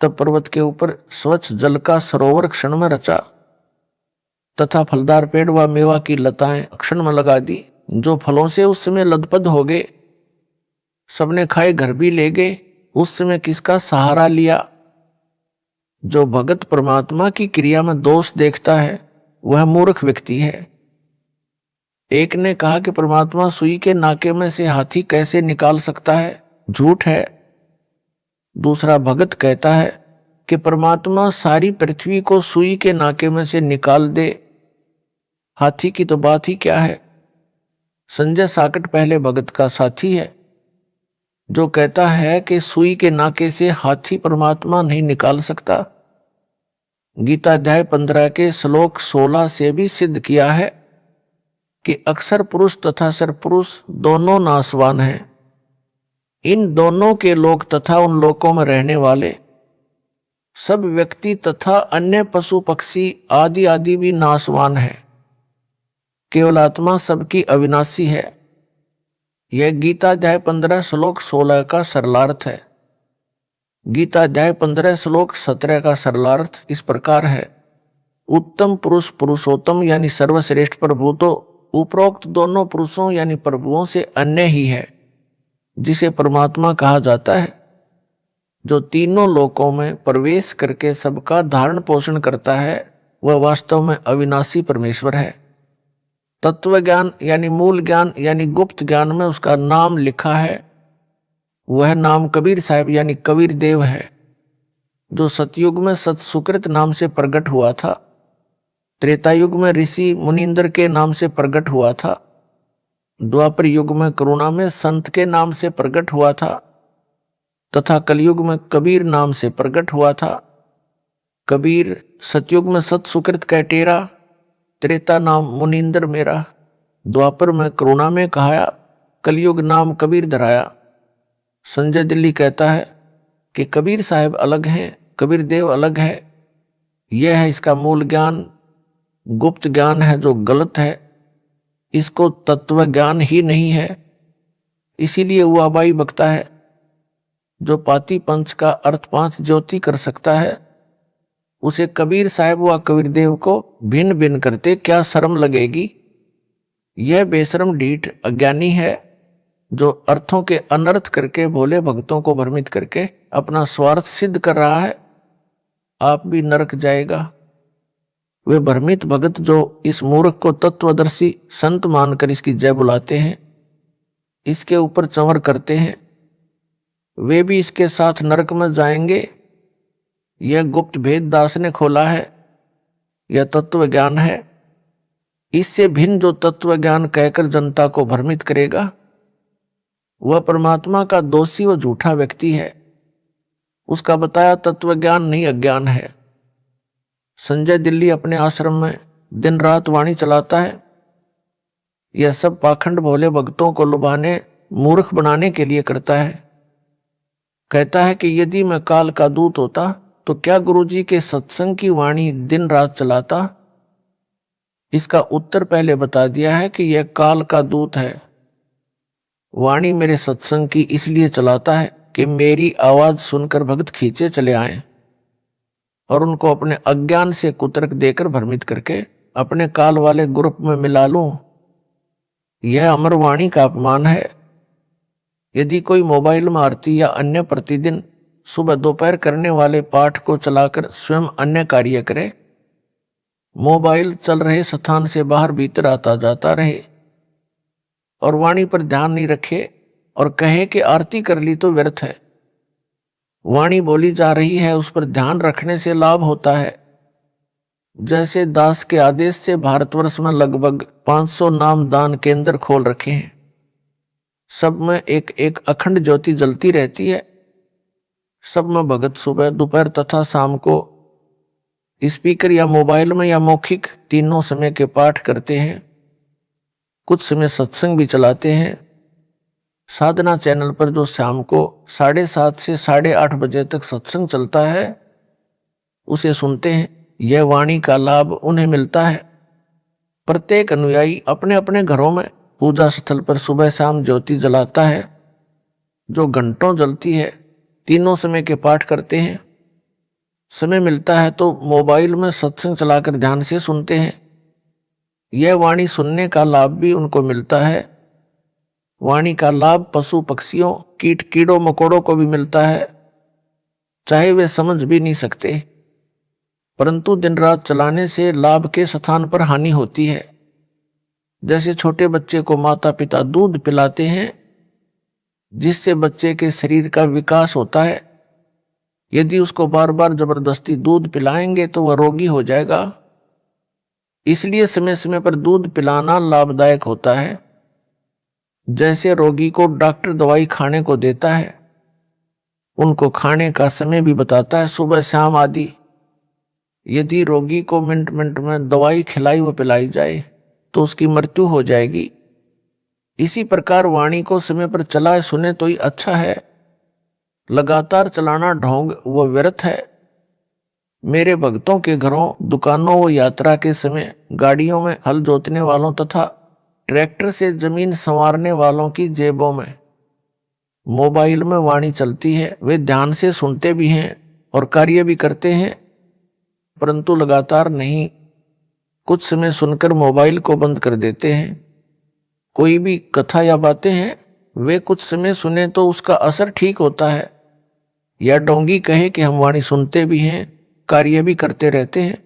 तब पर्वत के ऊपर स्वच्छ जल का सरोवर क्षण में रचा तथा फलदार पेड़ व मेवा की लताएं क्षण में लगा दी। जो फलों से उस समय लदपद हो गए, सबने खाए, घर भी ले गए। उस समय किसका सहारा लिया? जो भगत परमात्मा की क्रिया में दोष देखता है वह मूर्ख व्यक्ति है। एक ने कहा कि परमात्मा सुई के नाके में से हाथी कैसे निकाल सकता है, झूठ है। दूसरा भगत कहता है कि परमात्मा सारी पृथ्वी को सुई के नाके में से निकाल दे, हाथी की तो बात ही क्या है। संजय साकट पहले भगत का साथी है जो कहता है कि सुई के नाके से हाथी परमात्मा नहीं निकाल सकता। गीता अध्याय 15 के श्लोक 16 से भी सिद्ध किया है कि अक्षर पुरुष तथा सर पुरुष दोनों नाशवान हैं। इन दोनों के लोक तथा उन लोकों में रहने वाले सब व्यक्ति तथा अन्य पशु पक्षी आदि आदि भी नाशवान है। केवल आत्मा सबकी अविनाशी है। यह गीता अध्याय 15 श्लोक 16 का सरलार्थ है। गीता अध्याय 15 श्लोक 17 का सरलार्थ इस प्रकार है। उत्तम पुरुष पुरुषोत्तम यानी सर्वश्रेष्ठ प्रभु तो उपरोक्त दोनों पुरुषों यानी प्रभुओं से अन्य ही है, जिसे परमात्मा कहा जाता है, जो तीनों लोकों में प्रवेश करके सबका धारण पोषण करता है। वह वास्तव में अविनाशी परमेश्वर है। तत्व ज्ञान यानी मूल ज्ञान यानी गुप्त ज्ञान में उसका नाम लिखा है। वह नाम कबीर साहब यानी कबीर देव है, जो सतयुग में सत सुकृत नाम से प्रकट हुआ था, त्रेता युग में ऋषि मुनिंदर के नाम से प्रकट हुआ था, द्वापर युग में करुणा में संत के नाम से प्रकट हुआ था, तथा कलयुग में कबीर नाम से प्रकट हुआ था। कबीर सतयुग में सत सुकृत कह टेरा, त्रेता नाम मुनिंदर मेरा, द्वापर में करुणा में कहाया, कलयुग नाम कबीर धराया। संजय दिल्ली कहता है कि कबीर साहब अलग हैं, कबीर देव अलग है। यह है इसका मूल ज्ञान। गुप्त ज्ञान है जो गलत है, इसको तत्व ज्ञान ही नहीं है। इसीलिए हुआ बाई बकता है, जो पाती पंच का अर्थ 5 ज्योति कर सकता है, उसे कबीर साहब व कबीर देव को भिन्न भिन्न करते क्या शर्म लगेगी। यह बेशर्म ढीठ अज्ञानी है, जो अर्थों के अनर्थ करके भोले भक्तों को भ्रमित करके अपना स्वार्थ सिद्ध कर रहा है। आप भी नरक जाएगा। वे भ्रमित भगत जो इस मूर्ख को तत्वदर्शी संत मानकर इसकी जय बुलाते हैं, इसके ऊपर चंवर करते हैं, वे भी इसके साथ नरक में जाएंगे। यह गुप्त भेद दास ने खोला है। यह तत्व ज्ञान है। इससे भिन्न जो तत्व ज्ञान कहकर जनता को भ्रमित करेगा, वह परमात्मा का दोषी व झूठा व्यक्ति है। उसका बताया तत्व ज्ञान नहीं अज्ञान है। संजय दिल्ली अपने आश्रम में दिन रात वाणी चलाता है। यह सब पाखंड भोले भक्तों को लुभाने मूर्ख बनाने के लिए करता है। कहता है कि यदि मैं काल का दूत होता तो क्या गुरुजी के सत्संग की वाणी दिन रात चलाता। इसका उत्तर पहले बता दिया है कि यह काल का दूत है। वाणी मेरे सत्संग की इसलिए चलाता है कि मेरी आवाज सुनकर भक्त खींचे चले आए और उनको अपने अज्ञान से कुतर्क देकर भ्रमित करके अपने काल वाले ग्रुप में मिला लूं। यह अमर वाणी का अपमान है। यदि कोई मोबाइल में आरती या अन्य प्रतिदिन सुबह दोपहर करने वाले पाठ को चलाकर स्वयं अन्य कार्य करे, मोबाइल चल रहे स्थान से बाहर भीतर आता जाता रहे और वाणी पर ध्यान नहीं रखे और कहे कि आरती कर ली तो व्यर्थ है, वाणी बोली जा रही है उस पर ध्यान रखने से लाभ होता है। जैसे दास के आदेश से भारतवर्ष में लगभग 500 नाम दान केंद्र खोल रखे हैं। सब में एक एक अखंड ज्योति जलती रहती है। सब में भगत सुबह दोपहर तथा शाम को स्पीकर या मोबाइल में या मौखिक तीनों समय के पाठ करते हैं। कुछ समय सत्संग भी चलाते हैं। साधना चैनल पर जो शाम को 7:30 से 8:30 बजे तक सत्संग चलता है उसे सुनते हैं। यह वाणी का लाभ उन्हें मिलता है। प्रत्येक अनुयायी अपने अपने घरों में पूजा स्थल पर सुबह शाम ज्योति जलाता है, जो घंटों जलती है। तीनों समय के पाठ करते हैं। समय मिलता है तो मोबाइल में सत्संग चलाकर ध्यान से सुनते हैं। यह वाणी सुनने का लाभ भी उनको मिलता है। वाणी का लाभ पशु पक्षियों कीट कीड़ों मकोड़ों को भी मिलता है, चाहे वे समझ भी नहीं सकते। परंतु दिन रात चलाने से लाभ के स्थान पर हानि होती है। जैसे छोटे बच्चे को माता पिता दूध पिलाते हैं जिससे बच्चे के शरीर का विकास होता है, यदि उसको बार बार जबरदस्ती दूध पिलाएंगे तो वह रोगी हो जाएगा। इसलिए समय समय पर दूध पिलाना लाभदायक होता है। जैसे रोगी को डॉक्टर दवाई खाने को देता है, उनको खाने का समय भी बताता है, सुबह शाम आदि। यदि रोगी को मिनट मिनट में दवाई खिलाई व पिलाई जाए तो उसकी मृत्यु हो जाएगी। इसी प्रकार वाणी को समय पर चलाए सुने तो ही अच्छा है, लगातार चलाना ढोंग व व्यर्थ है। मेरे भक्तों के घरों, दुकानों व यात्रा के समय, गाड़ियों में हल जोतने वालों तथा ट्रैक्टर से जमीन संवारने वालों की जेबों में मोबाइल में वाणी चलती है। वे ध्यान से सुनते भी हैं और कार्य भी करते हैं, परंतु लगातार नहीं। कुछ समय सुनकर मोबाइल को बंद कर देते हैं। कोई भी कथा या बातें हैं, वे कुछ समय सुने तो उसका असर ठीक होता है। या डोंगी कहे कि हम वाणी सुनते भी हैं, कार्य भी करते रहते हैं।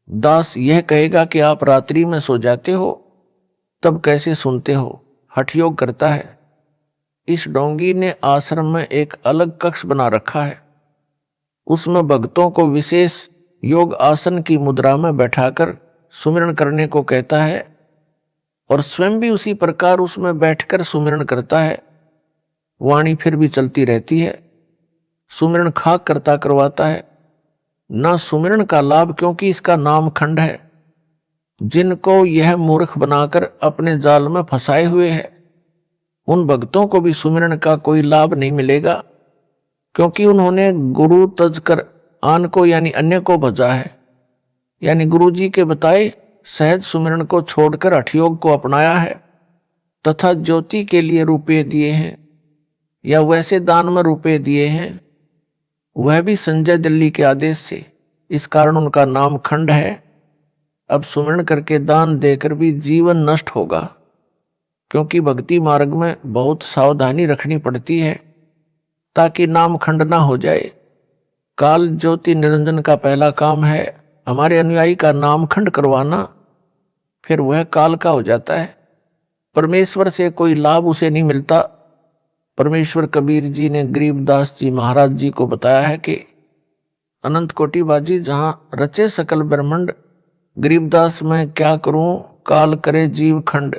दास यह कहेगा कि आप रात्रि में सो जाते हो, तब कैसे सुनते हो? हठयोग करता है। इस डोंगी ने आश्रम में एक अलग कक्ष बना रखा है। उसमें भक्तों को विशेष योग आसन की मुद्रा में बैठाकर सुमिरन करने को कहता है और स्वयं भी उसी प्रकार उसमें बैठकर सुमिरन करता है। वाणी फिर भी चलती रहती है। सुमिरन खाक करता करवाता है। ना सुमिरन का लाभ, क्योंकि इसका नाम खंड है। जिनको यह मूर्ख बनाकर अपने जाल में फंसाए हुए है, उन भक्तों को भी सुमिरन का कोई लाभ नहीं मिलेगा, क्योंकि उन्होंने गुरु तज कर आन को यानी अन्य को भजा है। यानी गुरु जी के बताए सहज सुमिरन को छोड़कर हठयोग को अपनाया है तथा ज्योति के लिए रुपये दिए हैं या वैसे दान में रुपये दिए हैं, वह भी संजय दिल्ली के आदेश से। इस कारण उनका नाम खंड है। अब सुमिरन करके दान देकर भी जीवन नष्ट होगा, क्योंकि भक्ति मार्ग में बहुत सावधानी रखनी पड़ती है ताकि नाम खंड ना हो जाए। काल ज्योति निरंजन का पहला काम है हमारे अनुयायी का नाम खंड करवाना, फिर वह काल का हो जाता है। परमेश्वर से कोई लाभ उसे नहीं मिलता। परमेश्वर कबीर जी ने गरीबदास जी महाराज जी को बताया है कि अनंत कोटि बाजी जहां रचे सकल ब्रह्मांड, गरीबदास मैं क्या करूं काल करे जीव खंड।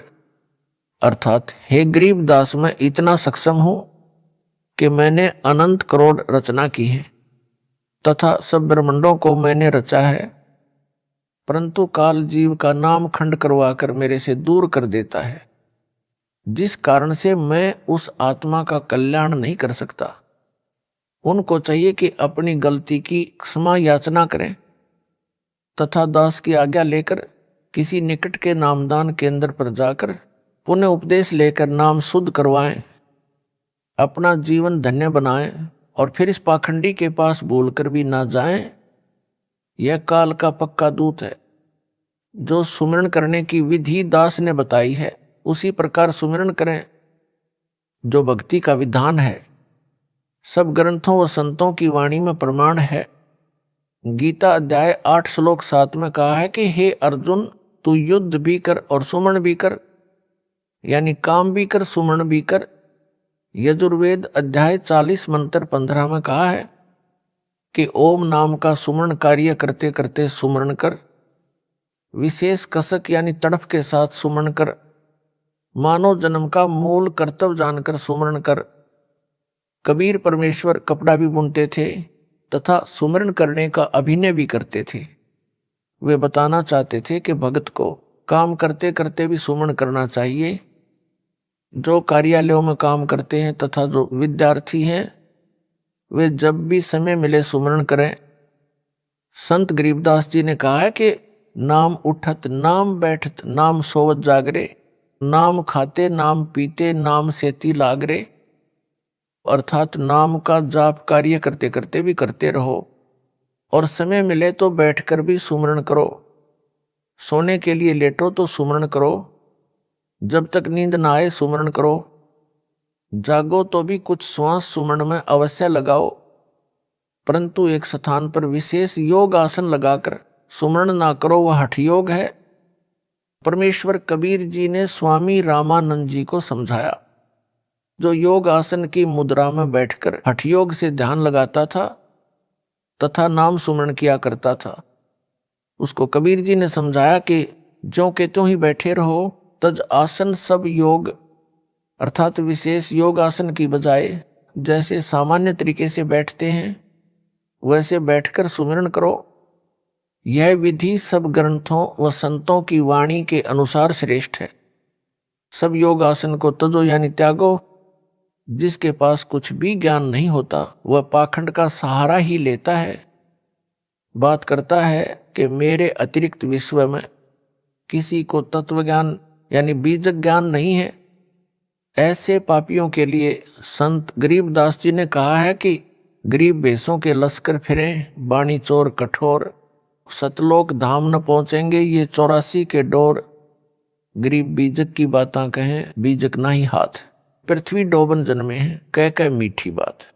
अर्थात हे गरीबदास मैं इतना सक्षम हूं कि मैंने अनंत करोड़ रचना की है तथा सब ब्रह्मांडों को मैंने रचा है, परंतु काल जीव का नाम खंड करवाकर मेरे से दूर कर देता है, जिस कारण से मैं उस आत्मा का कल्याण नहीं कर सकता। उनको चाहिए कि अपनी गलती की क्षमा याचना करें तथा दास की आज्ञा लेकर किसी निकट के नामदान केंद्र पर जाकर पुण्य उपदेश लेकर नाम शुद्ध करवाएं, अपना जीवन धन्य बनाएं और फिर इस पाखंडी के पास बोलकर भी ना जाएं। यह काल का पक्का दूत है। जो सुमिरन करने की विधि दास ने बताई है उसी प्रकार सुमिरन करें, जो भक्ति का विधान है। सब ग्रंथों व संतों की वाणी में प्रमाण है। गीता अध्याय 8 श्लोक 7 में कहा है कि हे अर्जुन, तू युद्ध भी कर और सुमरण भी कर, यानी काम भी कर सुमरण भी कर। यजुर्वेद अध्याय 40 मंत्र 15 में कहा है कि ओम नाम का सुमरण कार्य करते करते सुमरण कर, विशेष कसक यानी तड़फ के साथ सुमरण कर, मानव जन्म का मूल कर्तव्य जानकर सुमरण कर। कबीर परमेश्वर कपड़ा भी बुनते थे तथा सुमरण करने का अभिनय भी करते थे। वे बताना चाहते थे कि भगत को काम करते करते भी सुमरण करना चाहिए। जो कार्यालयों में काम करते हैं तथा जो विद्यार्थी हैं, वे जब भी समय मिले सुमरण करें। संत गरीबदास जी ने कहा है कि नाम उठत नाम बैठत नाम सोवत जागरे, नाम खाते नाम पीते नाम सेती लागरे। अर्थात नाम का जाप कार्य करते करते भी करते रहो और समय मिले तो बैठकर भी सुमरण करो। सोने के लिए लेटो तो सुमरण करो, जब तक नींद ना आए सुमरण करो। जागो तो भी कुछ श्वास सुमरण में अवश्य लगाओ। परंतु एक स्थान पर विशेष योग आसन लगाकर सुमरण ना करो, वह हठ योग है। परमेश्वर कबीर जी ने स्वामी रामानंद जी को समझाया, जो योग आसन की मुद्रा में बैठकर हठ योग से ध्यान लगाता था तथा नाम सुमरण किया करता था, उसको कबीर जी ने समझाया कि ज्यों के त्यों ही बैठे रहो, तज आसन सब योग, अर्थात विशेष योग आसन की बजाय जैसे सामान्य तरीके से बैठते हैं वैसे बैठकर सुमिरन करो। यह विधि सब ग्रंथों व संतों की वाणी के अनुसार श्रेष्ठ है। सब योग आसन को तजो यानी त्यागो। जिसके पास कुछ भी ज्ञान नहीं होता वह पाखंड का सहारा ही लेता है, बात करता है कि मेरे अतिरिक्त विश्व में किसी को तत्व ज्ञान यानी बीजक ज्ञान नहीं है। ऐसे पापियों के लिए संत गरीबदास जी ने कहा है कि गरीब भेषों के लश्कर फिरें, बाणी चोर कठोर, सतलोक धाम न पहुंचेंगे ये 84 के डोर। गरीब बीजक की बातां कहें, बीजक ना ही हाथ, पृथ्वी डोबन जन्मे हैं, कह कह मीठी बात।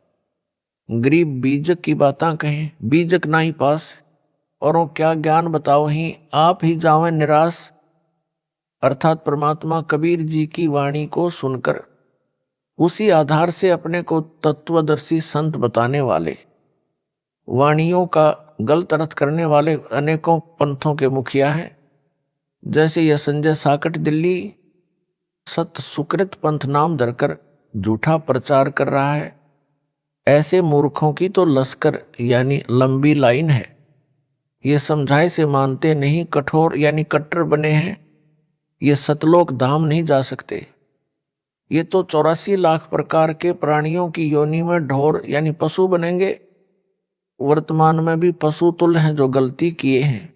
गरीब बीजक की बातां कहें, बीजक ना ही पास, औरों क्या ज्ञान बताओ ही, आप ही जावें निराश। अर्थात परमात्मा कबीर जी की वाणी को सुनकर उसी आधार से अपने को तत्वदर्शी संत बताने वाले, वाणियों का गलत अर्थ करने वाले अनेकों पंथों के मुखिया हैं। जैसे यह संजय साकट दिल्ली सत सुकृत पंथ नाम धरकर झूठा प्रचार कर रहा है। ऐसे मूर्खों की तो लश्कर यानी लंबी लाइन है। ये समझाए से मानते नहीं, कठोर यानी कट्टर बने हैं। ये सतलोक धाम नहीं जा सकते। ये तो 84 लाख प्रकार के प्राणियों की योनि में ढोर यानी पशु बनेंगे। वर्तमान में भी पशु तुल्य हैं जो गलती किए हैं।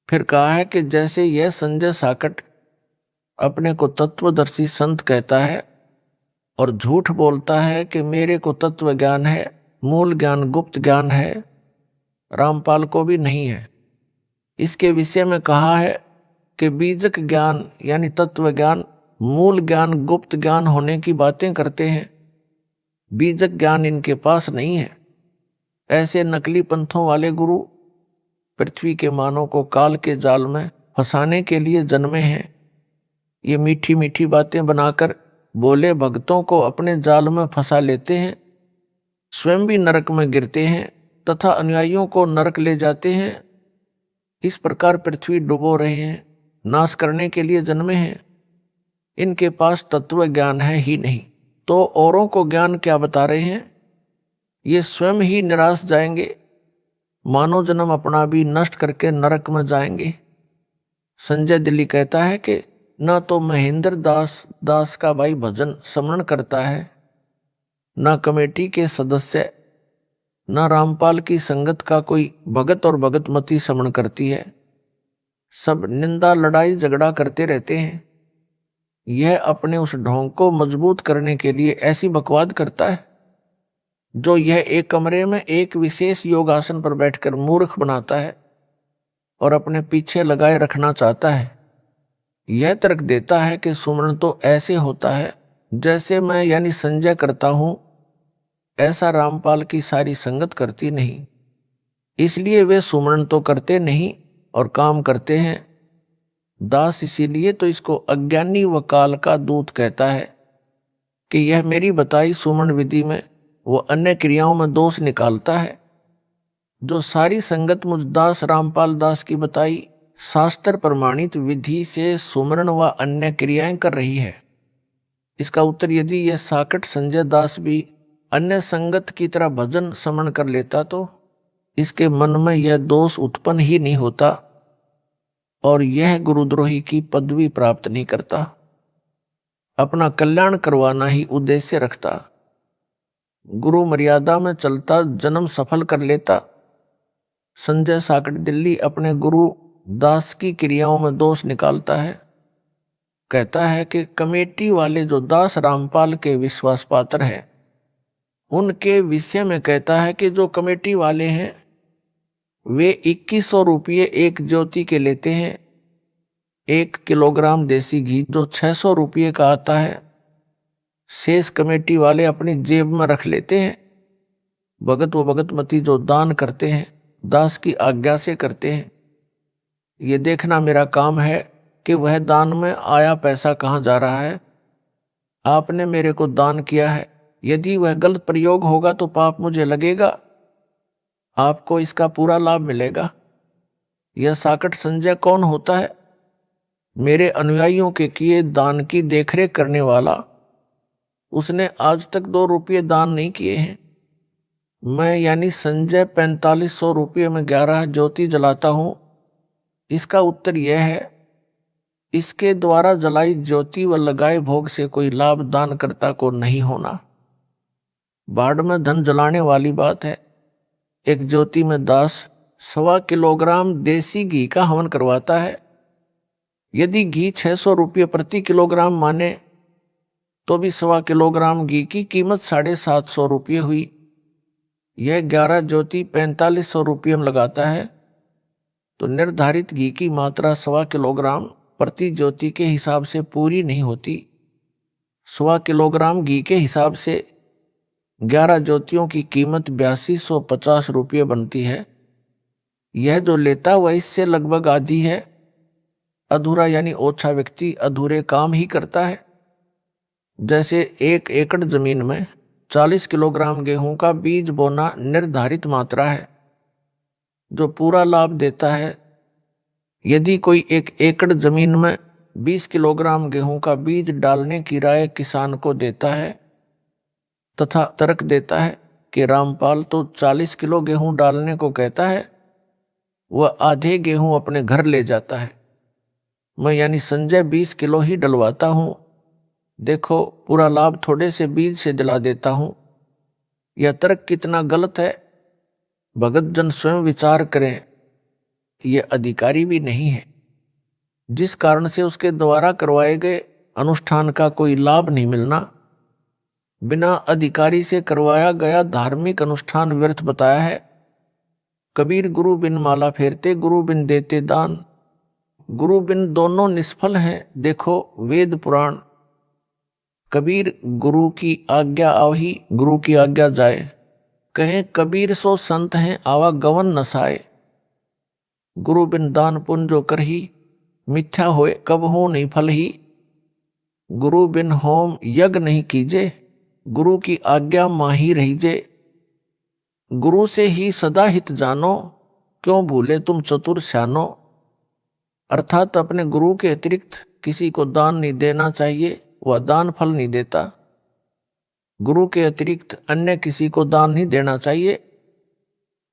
फिर कहा है कि जैसे यह संजय साकट अपने को तत्वदर्शी संत कहता है और झूठ बोलता है कि मेरे को तत्व ज्ञान है, मूल ज्ञान गुप्त ज्ञान है, रामपाल को भी नहीं है। इसके विषय में कहा है कि बीजक ज्ञान यानी तत्व ज्ञान, मूल ज्ञान गुप्त ज्ञान होने की बातें करते हैं। बीजक ज्ञान इनके पास नहीं है। ऐसे नकली पंथों वाले गुरु पृथ्वी के मानव को काल के जाल में फंसाने के लिए जन्मे हैं। ये मीठी मीठी बातें बनाकर बोले भक्तों को अपने जाल में फंसा लेते हैं, स्वयं भी नरक में गिरते हैं तथा अनुयायियों को नरक ले जाते हैं। इस प्रकार पृथ्वी डुबो रहे हैं, नाश करने के लिए जन्मे हैं। इनके पास तत्व ज्ञान है ही नहीं, तो औरों को ज्ञान क्या बता रहे हैं। ये स्वयं ही निराश जाएंगे, मानव जन्म अपना भी नष्ट करके नरक में जाएंगे। संजय दिल्ली कहता है कि न तो महेंद्र दास का भाई भजन स्मरण करता है, न कमेटी के सदस्य, न रामपाल की संगत का कोई भगत और भगतमती स्मरण करती है। सब निंदा लड़ाई झगड़ा करते रहते हैं। यह अपने उस ढोंग को मजबूत करने के लिए ऐसी बकवाद करता है जो यह एक कमरे में एक विशेष योगासन पर बैठकर मूर्ख बनाता है और अपने पीछे लगाए रखना चाहता है। यह तर्क देता है कि सुमरण तो ऐसे होता है जैसे मैं यानी संजय करता हूं, ऐसा रामपाल की सारी संगत करती नहीं, इसलिए वे सुमरण तो करते नहीं और काम करते हैं। दास इसीलिए तो इसको अज्ञानी व काल का दूत कहता है कि यह मेरी बताई सुमरण विधि में वो अन्य क्रियाओं में दोष निकालता है। जो सारी संगत मुझ दास रामपाल दास की बताई शास्त्र प्रमाणित विधि से सुमरण व अन्य क्रियाएं कर रही है। इसका उत्तर यदि यह साकट संजय दास भी अन्य संगत की तरह भजन स्मरण कर लेता तो इसके मन में यह दोष उत्पन्न ही नहीं होता और यह गुरुद्रोही की पदवी प्राप्त नहीं करता। अपना कल्याण करवाना ही उद्देश्य रखता, गुरु मर्यादा में चलता जन्म सफल कर लेता। संजय साकट दिल्ली अपने गुरु दास की क्रियाओं में दोष निकालता है। कहता है कि कमेटी वाले जो दास रामपाल के विश्वास पात्र हैं, उनके विषय में कहता है कि जो कमेटी वाले हैं वे 2100 रुपये एक ज्योति के लेते हैं। 1 किलोग्राम देसी घी जो 600 रुपये का आता है, शेष कमेटी वाले अपनी जेब में रख लेते हैं। भगत व भगतमती जो दान करते हैं दास की आज्ञा से करते हैं। ये देखना मेरा काम है कि वह दान में आया पैसा कहाँ जा रहा है। आपने मेरे को दान किया है, यदि वह गलत प्रयोग होगा तो पाप मुझे लगेगा, आपको इसका पूरा लाभ मिलेगा। यह साकट संजय कौन होता है? मेरे अनुयायियों के किए दान की देखरेख करने वाला। उसने आज तक 2 रुपये दान नहीं किए हैं। मैं यानी संजय 4500 रुपये में 11 ज्योति जलाता हूं। इसका उत्तर यह है, इसके द्वारा जलाई ज्योति व लगाए भोग से कोई लाभ दानकर्ता को नहीं होना। बाढ़ में धन जलाने वाली बात है। एक ज्योति में दास 1.25 किलोग्राम देसी घी का हवन करवाता है। यदि घी 600 रुपये प्रति किलोग्राम माने तो भी 1.25 किलोग्राम घी की कीमत 750 रुपये हुई। यह 11 ज्योति 4500 रुपये में लगाता है तो निर्धारित घी की मात्रा 1.25 किलोग्राम प्रति ज्योति के हिसाब से पूरी नहीं होती। 1.25 किलोग्राम घी के हिसाब से 11 ज्योतियों की कीमत 8250 रुपये बनती है। यह जो लेता वह इससे लगभग आधी है। अधूरा यानी ओछा व्यक्ति अधूरे काम ही करता है। जैसे 1 एकड़ जमीन में 40 किलोग्राम गेहूं का बीज बोना निर्धारित मात्रा है जो पूरा लाभ देता है। यदि कोई 1 एकड़ जमीन में 20 किलोग्राम गेहूं का बीज डालने की राय किसान को देता है तथा तर्क देता है कि रामपाल तो 40 किलो गेहूं डालने को कहता है, वह आधे गेहूं अपने घर ले जाता है। मैं यानी संजय 20 किलो ही डलवाता हूं। देखो पूरा लाभ थोड़े से बीज से दिला देता हूं। यह तर्क कितना गलत है, भगत जन स्वयं विचार करें। यह अधिकारी भी नहीं है, जिस कारण से उसके द्वारा करवाए गए अनुष्ठान का कोई लाभ नहीं मिलना। बिना अधिकारी से करवाया गया धार्मिक अनुष्ठान व्यर्थ बताया है। कबीर गुरु बिन माला फेरते, गुरु बिन देते दान। गुरु बिन दोनों निष्फल हैं, देखो वेद पुराण। कबीर गुरु की आज्ञा आवही, गुरु की आज्ञा जाए। कहे कबीर सो संत हैं, आवागमन नसाए। गुरु बिन दान पुण्य जो करही, मिथ्या होए कब हो नहीं फल ही। गुरु बिन होम यज्ञ नहीं कीजे, गुरु की आज्ञा माही रहीजे। गुरु से ही सदा हित जानो, क्यों भूले तुम चतुर स्यानो। अर्थात अपने गुरु के अतिरिक्त किसी को दान नहीं देना चाहिए, वह दान फल नहीं देता। गुरु के अतिरिक्त अन्य किसी को दान नहीं देना चाहिए,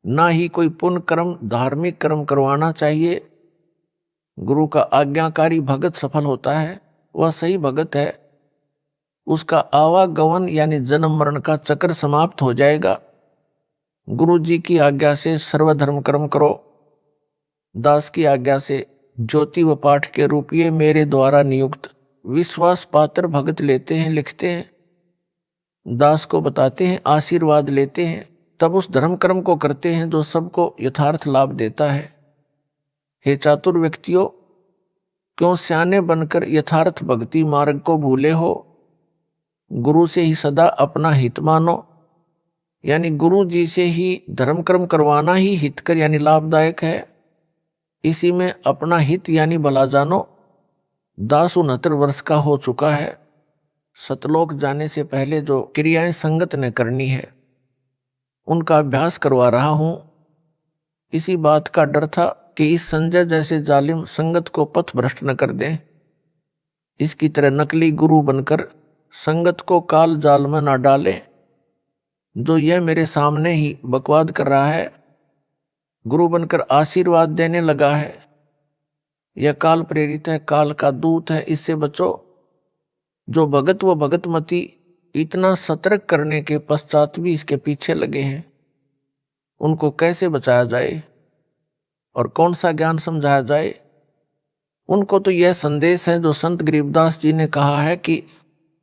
ना ही कोई पुण्य कर्म धार्मिक कर्म करवाना चाहिए। गुरु का आज्ञाकारी भगत सफल होता है, वह सही भगत है। उसका आवागमन यानी जन्म मरण का चक्र समाप्त हो जाएगा। गुरु जी की आज्ञा से सर्वधर्म कर्म करो। दास की आज्ञा से ज्योति व पाठ के रूप ये मेरे द्वारा नियुक्त विश्वास पात्र भगत लेते हैं, लिखते हैं, दास को बताते हैं, आशीर्वाद लेते हैं, तब उस धर्म कर्म को करते हैं जो सबको यथार्थ लाभ देता है। हे चातुर व्यक्तियों, क्यों स्याने बनकर यथार्थ भक्ति मार्ग को भूले हो। गुरु से ही सदा अपना हित मानो, यानी गुरु जी से ही धर्म कर्म करवाना ही हितकर यानी लाभदायक है। इसी में अपना हित यानी भला जानो। दास 69 वर्ष का हो चुका है। सतलोक जाने से पहले जो क्रियाएं संगत ने करनी है उनका अभ्यास करवा रहा हूं। इसी बात का डर था कि इस संजय जैसे जालिम संगत को पथ भ्रष्ट न कर दें। इसकी तरह नकली गुरु बनकर संगत को काल जाल में न डालें। जो यह मेरे सामने ही बकवाद कर रहा है, गुरु बनकर आशीर्वाद देने लगा है, यह काल प्रेरित है, काल का दूत है, इससे बचो। जो भगत व भगतमती इतना सतर्क करने के पश्चात भी इसके पीछे लगे हैं, उनको कैसे बचाया जाए और कौन सा ज्ञान समझाया जाए। उनको तो यह संदेश है जो संत गरीबदास जी ने कहा है कि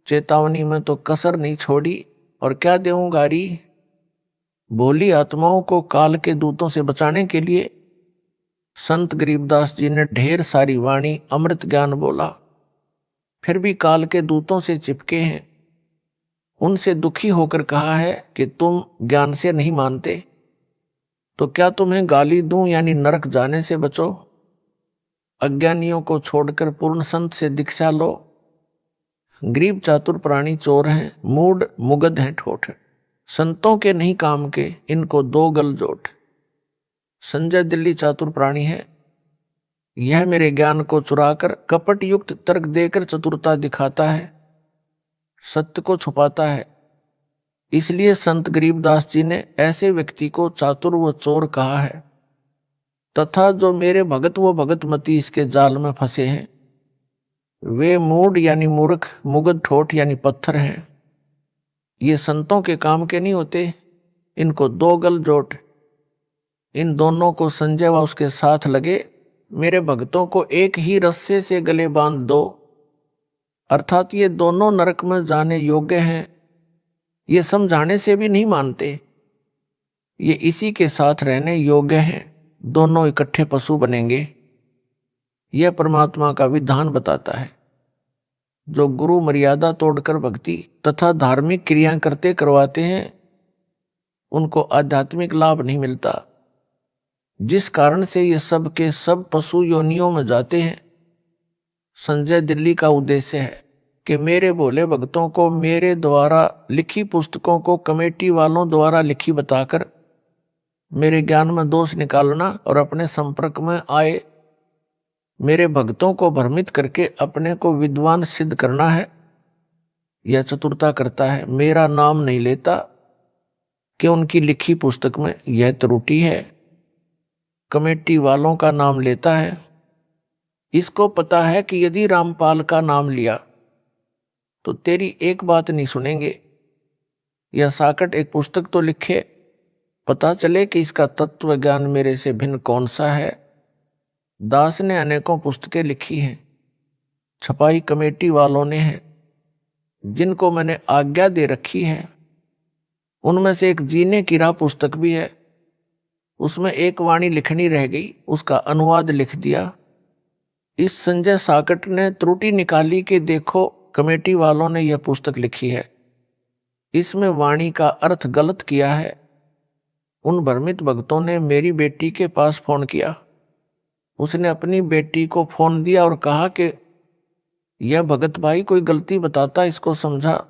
चेतावनी में तो कसर नहीं छोड़ी और क्या देऊं गारी। भोली आत्माओं को काल के दूतों से बचाने के लिए संत गरीबदास जी ने ढेर सारी वाणी अमृत ज्ञान बोला, फिर भी काल के दूतों से चिपके हैं। उनसे दुखी होकर कहा है कि तुम ज्ञान से नहीं मानते, तो क्या तुम्हें गाली दूं यानी नरक जाने से बचो? अज्ञानियों को छोड़कर पूर्ण संत से दीक्षा लो। गरीब चातुर प्राणी चोर हैं, मूड मुगध हैं ठोठ, संतों के नहीं काम के, इनको दो गल जोट। संजय दिल्ली चातुर प्राणी है, यह मेरे ज्ञान को चुराकर कपट युक्त तर्क देकर चतुरता दिखाता है, सत्य को छुपाता है। इसलिए संत गरीबदास जी ने ऐसे व्यक्ति को चातुर व चोर कहा है। तथा जो मेरे भगत व भगतमती इसके जाल में फंसे हैं, वे मूड यानी मूर्ख, मुगध ठोठ यानी पत्थर हैं। ये संतों के काम के नहीं होते, इनको दो गल जोट। इन दोनों को संजय व उसके साथ लगे मेरे भक्तों को एक ही रस्से से गले बांध दो, अर्थात ये दोनों नरक में जाने योग्य हैं। ये समझाने से भी नहीं मानते, ये इसी के साथ रहने योग्य हैं, दोनों इकट्ठे पशु बनेंगे। यह परमात्मा का विधान बताता है। जो गुरु मर्यादा तोड़कर भक्ति तथा धार्मिक क्रियाएं करते करवाते हैं, उनको आध्यात्मिक लाभ नहीं मिलता, जिस कारण से ये सब के सब पशु योनियों में जाते हैं। संजय दिल्ली का उद्देश्य है कि मेरे भोले भक्तों को मेरे द्वारा लिखी पुस्तकों को कमेटी वालों द्वारा लिखी बताकर मेरे ज्ञान में दोष निकालना और अपने संपर्क में आए मेरे भक्तों को भ्रमित करके अपने को विद्वान सिद्ध करना है। यह चतुरता करता है। मेरा नाम नहीं लेता कि उनकी लिखी पुस्तक में यह त्रुटि है, कमेटी वालों का नाम लेता है। इसको पता है कि यदि रामपाल का नाम लिया तो तेरी एक बात नहीं सुनेंगे। यह साकट एक पुस्तक तो लिखे, पता चले कि इसका तत्व ज्ञान मेरे से भिन्न कौन सा है। दास ने अनेकों पुस्तकें लिखी हैं, छपाई कमेटी वालों ने है, जिनको मैंने आज्ञा दे रखी है। उनमें से एक जीने की राह पुस्तक भी है, उसमें एक वाणी लिखनी रह गई, उसका अनुवाद लिख दिया। इस संजय साकट ने त्रुटि निकाली कि देखो कमेटी वालों ने यह पुस्तक लिखी है, इसमें वाणी का अर्थ गलत किया है। उन भ्रमित भक्तों ने मेरी बेटी के पास फोन किया। उसने अपनी बेटी को फोन दिया और कहा कि यह भगत भाई कोई गलती बताता, इसको समझा।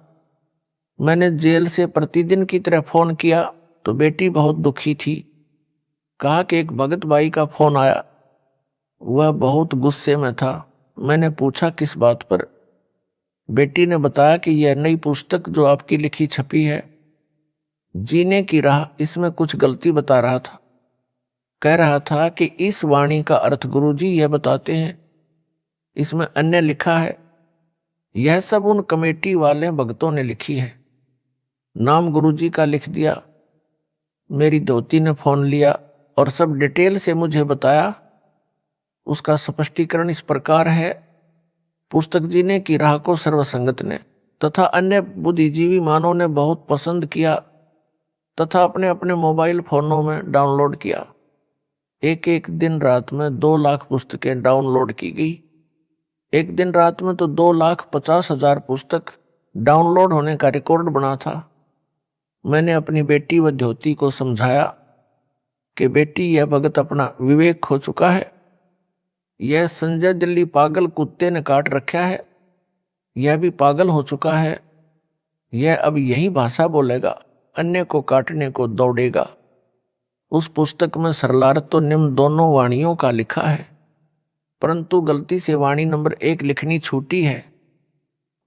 मैंने जेल से प्रतिदिन की तरह फोन किया तो बेटी बहुत दुखी थी। कहा कि एक भगत भाई का फोन आया, वह बहुत गुस्से में था। मैंने पूछा किस बात पर। बेटी ने बताया कि यह नई पुस्तक जो आपकी लिखी छपी है, जीने की राह, इसमें कुछ गलती बता रहा था। कह रहा था कि इस वाणी का अर्थ गुरुजी यह बताते हैं, इसमें अन्य लिखा है। यह सब उन कमेटी वाले भक्तों ने लिखी है। नाम गुरुजी का लिख दिया। मेरी धोती ने फोन लिया और सब डिटेल से मुझे बताया। उसका स्पष्टीकरण इस प्रकार है। पुस्तक जीने की राह को सर्वसंगत ने तथा अन्य बुद्धिजीवी मानव ने बहुत पसंद किया तथा अपने अपने मोबाइल फोनों में डाउनलोड किया। एक एक दिन रात में 2 लाख पुस्तकें डाउनलोड की गई। एक दिन रात में तो 2,50,000 पुस्तक डाउनलोड होने का रिकॉर्ड बना था। मैंने अपनी बेटी व धोती को समझाया कि बेटी, यह भगत अपना विवेक खो चुका है। यह संजय दिल्ली पागल कुत्ते ने काट रखा है, यह भी पागल हो चुका है। यह अब यही भाषा बोलेगा, अन्य को काटने को दौड़ेगा। उस पुस्तक में सरलार्थ तो निम्न दोनों वाणियों का लिखा है, परंतु गलती से वाणी नंबर 1 लिखनी छूटी है।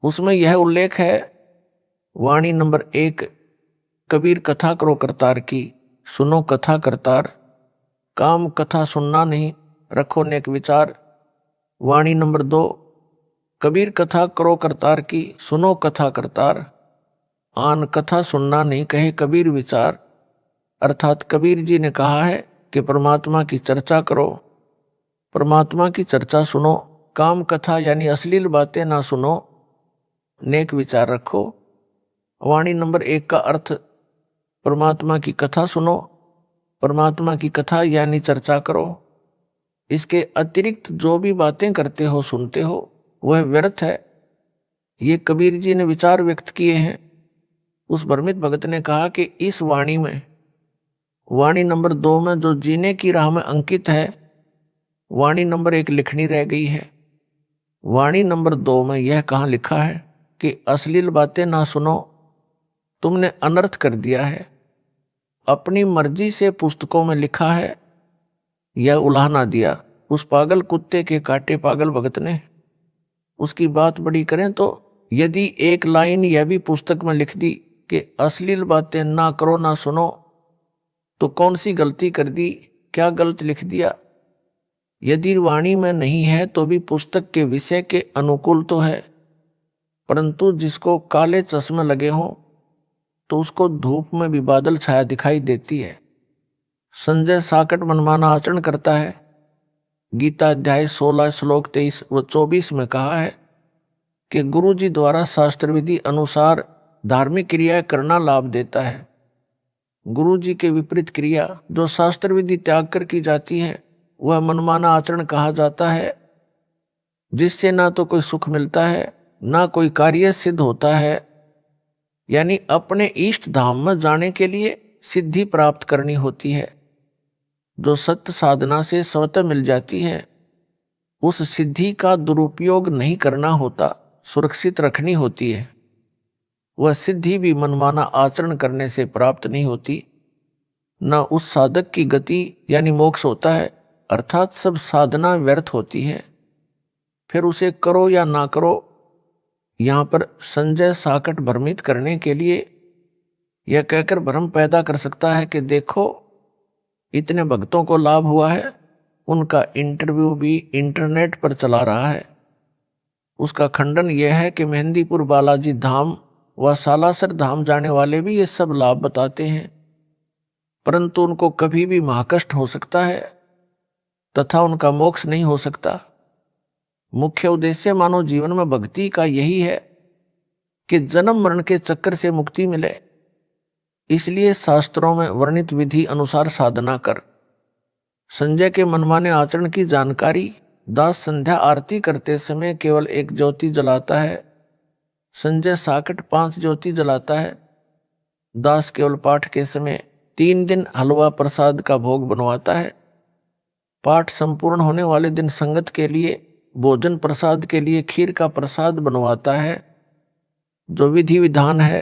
उसमें यह उल्लेख है, वाणी नंबर 1, कबीर कथा करो करतार की, सुनो कथा करतार, काम कथा सुनना नहीं, रखो नेक विचार। वाणी नंबर 2, कबीर कथा करो करतार की, सुनो कथा करतार, आन कथा सुनना नहीं, कहे कबीर विचार। अर्थात कबीर जी ने कहा है कि परमात्मा की चर्चा करो, परमात्मा की चर्चा सुनो, काम कथा यानी अश्लील बातें ना सुनो, नेक विचार रखो। वाणी नंबर 1 का अर्थ, परमात्मा की कथा सुनो, परमात्मा की कथा यानी चर्चा करो। इसके अतिरिक्त जो भी बातें करते हो, सुनते हो, वह व्यर्थ है। ये कबीर जी ने विचार व्यक्त किए हैं। उस भ्रमित भगत ने कहा कि इस वाणी में, वाणी नंबर 2 में जो जीने की राह में अंकित है, वाणी नंबर 1 लिखनी रह गई है। वाणी नंबर 2 में यह कहाँ लिखा है कि अश्लील बातें ना सुनो, तुमने अनर्थ कर दिया है। अपनी मर्जी से पुस्तकों में लिखा है, यह उलाहना दिया उस पागल कुत्ते के काटे पागल भगत ने। उसकी बात बड़ी करें तो यदि एक लाइन यह भी पुस्तक में लिख दी कि अश्लील बातें ना करो ना सुनो, तो कौन सी गलती कर दी, क्या गलत लिख दिया। यदि वाणी में नहीं है तो भी पुस्तक के विषय के अनुकूल तो है, परंतु जिसको काले चश्मे लगे हों तो उसको धूप में भी बादल छाया दिखाई देती है। संजय साकट मनमाना आचरण करता है। गीता अध्याय 16 श्लोक 23 व 24 में कहा है कि गुरु जी द्वारा शास्त्र विधि अनुसार धार्मिक क्रियाएं करना लाभ देता है। गुरु जी के विपरीत क्रिया जो शास्त्र विधि त्याग कर की जाती है वह मनमाना आचरण कहा जाता है, जिससे ना तो कोई सुख मिलता है ना कोई कार्य सिद्ध होता है। यानी अपने इष्ट धाम में जाने के लिए सिद्धि प्राप्त करनी होती है, जो सत्य साधना से स्वतः मिल जाती है। उस सिद्धि का दुरुपयोग नहीं करना होता, सुरक्षित रखनी होती है। वह सिद्धि भी मनमाना आचरण करने से प्राप्त नहीं होती। न उस साधक की गति यानी मोक्ष होता है, अर्थात सब साधना व्यर्थ होती है। फिर उसे करो या ना करो, यहां पर संजय साकट भ्रमित करने के लिए यह कहकर भ्रम पैदा कर सकता है कि देखो इतने भक्तों को लाभ हुआ है, उनका इंटरव्यू भी इंटरनेट पर चला रहा है। उसका खंडन यह है कि मेहंदीपुर बालाजी धाम व सालासर धाम जाने वाले भी ये सब लाभ बताते हैं, परंतु उनको कभी भी महाकष्ट हो सकता है तथा उनका मोक्ष नहीं हो सकता। मुख्य उद्देश्य मानव जीवन में भक्ति का यही है कि जन्म मरण के चक्कर से मुक्ति मिले। इसलिए शास्त्रों में वर्णित विधि अनुसार साधना कर। संजय के मनमाने आचरण की जानकारी दास संध्या आरती करते समय केवल एक ज्योति जलाता है, संजय साकट 5 ज्योति जलाता है। दास केवल पाठ के समय 3 दिन हलवा प्रसाद का भोग बनवाता है। पाठ संपूर्ण होने वाले दिन संगत के लिए भोजन प्रसाद के लिए खीर का प्रसाद बनवाता है, जो विधि विधान है।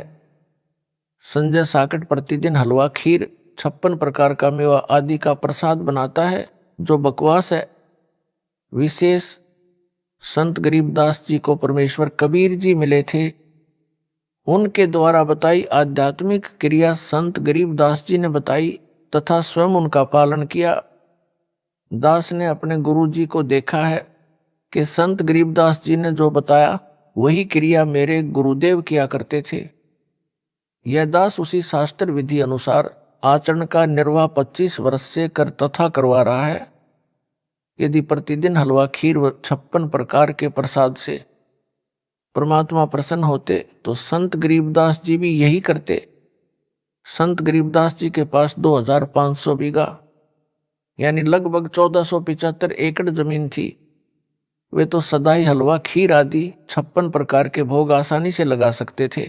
संजय साकट प्रतिदिन हलवा, खीर, 56 प्रकार का मेवा आदि का प्रसाद बनाता है, जो बकवास है। विशेष संत गरीबदास जी को परमेश्वर कबीर जी मिले थे, उनके द्वारा बताई आध्यात्मिक क्रिया संत गरीबदास जी ने बताई तथा स्वयं उनका पालन किया। दास ने अपने गुरु जी को देखा है कि संत गरीबदास जी ने जो बताया वही क्रिया मेरे गुरुदेव किया करते थे। यह दास उसी शास्त्र विधि अनुसार आचरण का निर्वाह 25 वर्ष से कर तथा करवा रहा है। यदि प्रतिदिन हलवा, खीर व 56 प्रकार के प्रसाद से परमात्मा प्रसन्न होते तो संत गरीबदास जी भी यही करते। संत गरीबदास जी के पास 2500 बीघा यानी लगभग 1475 एकड़ जमीन थी। वे तो सदा ही हलवा, खीर आदि 56 प्रकार के भोग आसानी से लगा सकते थे,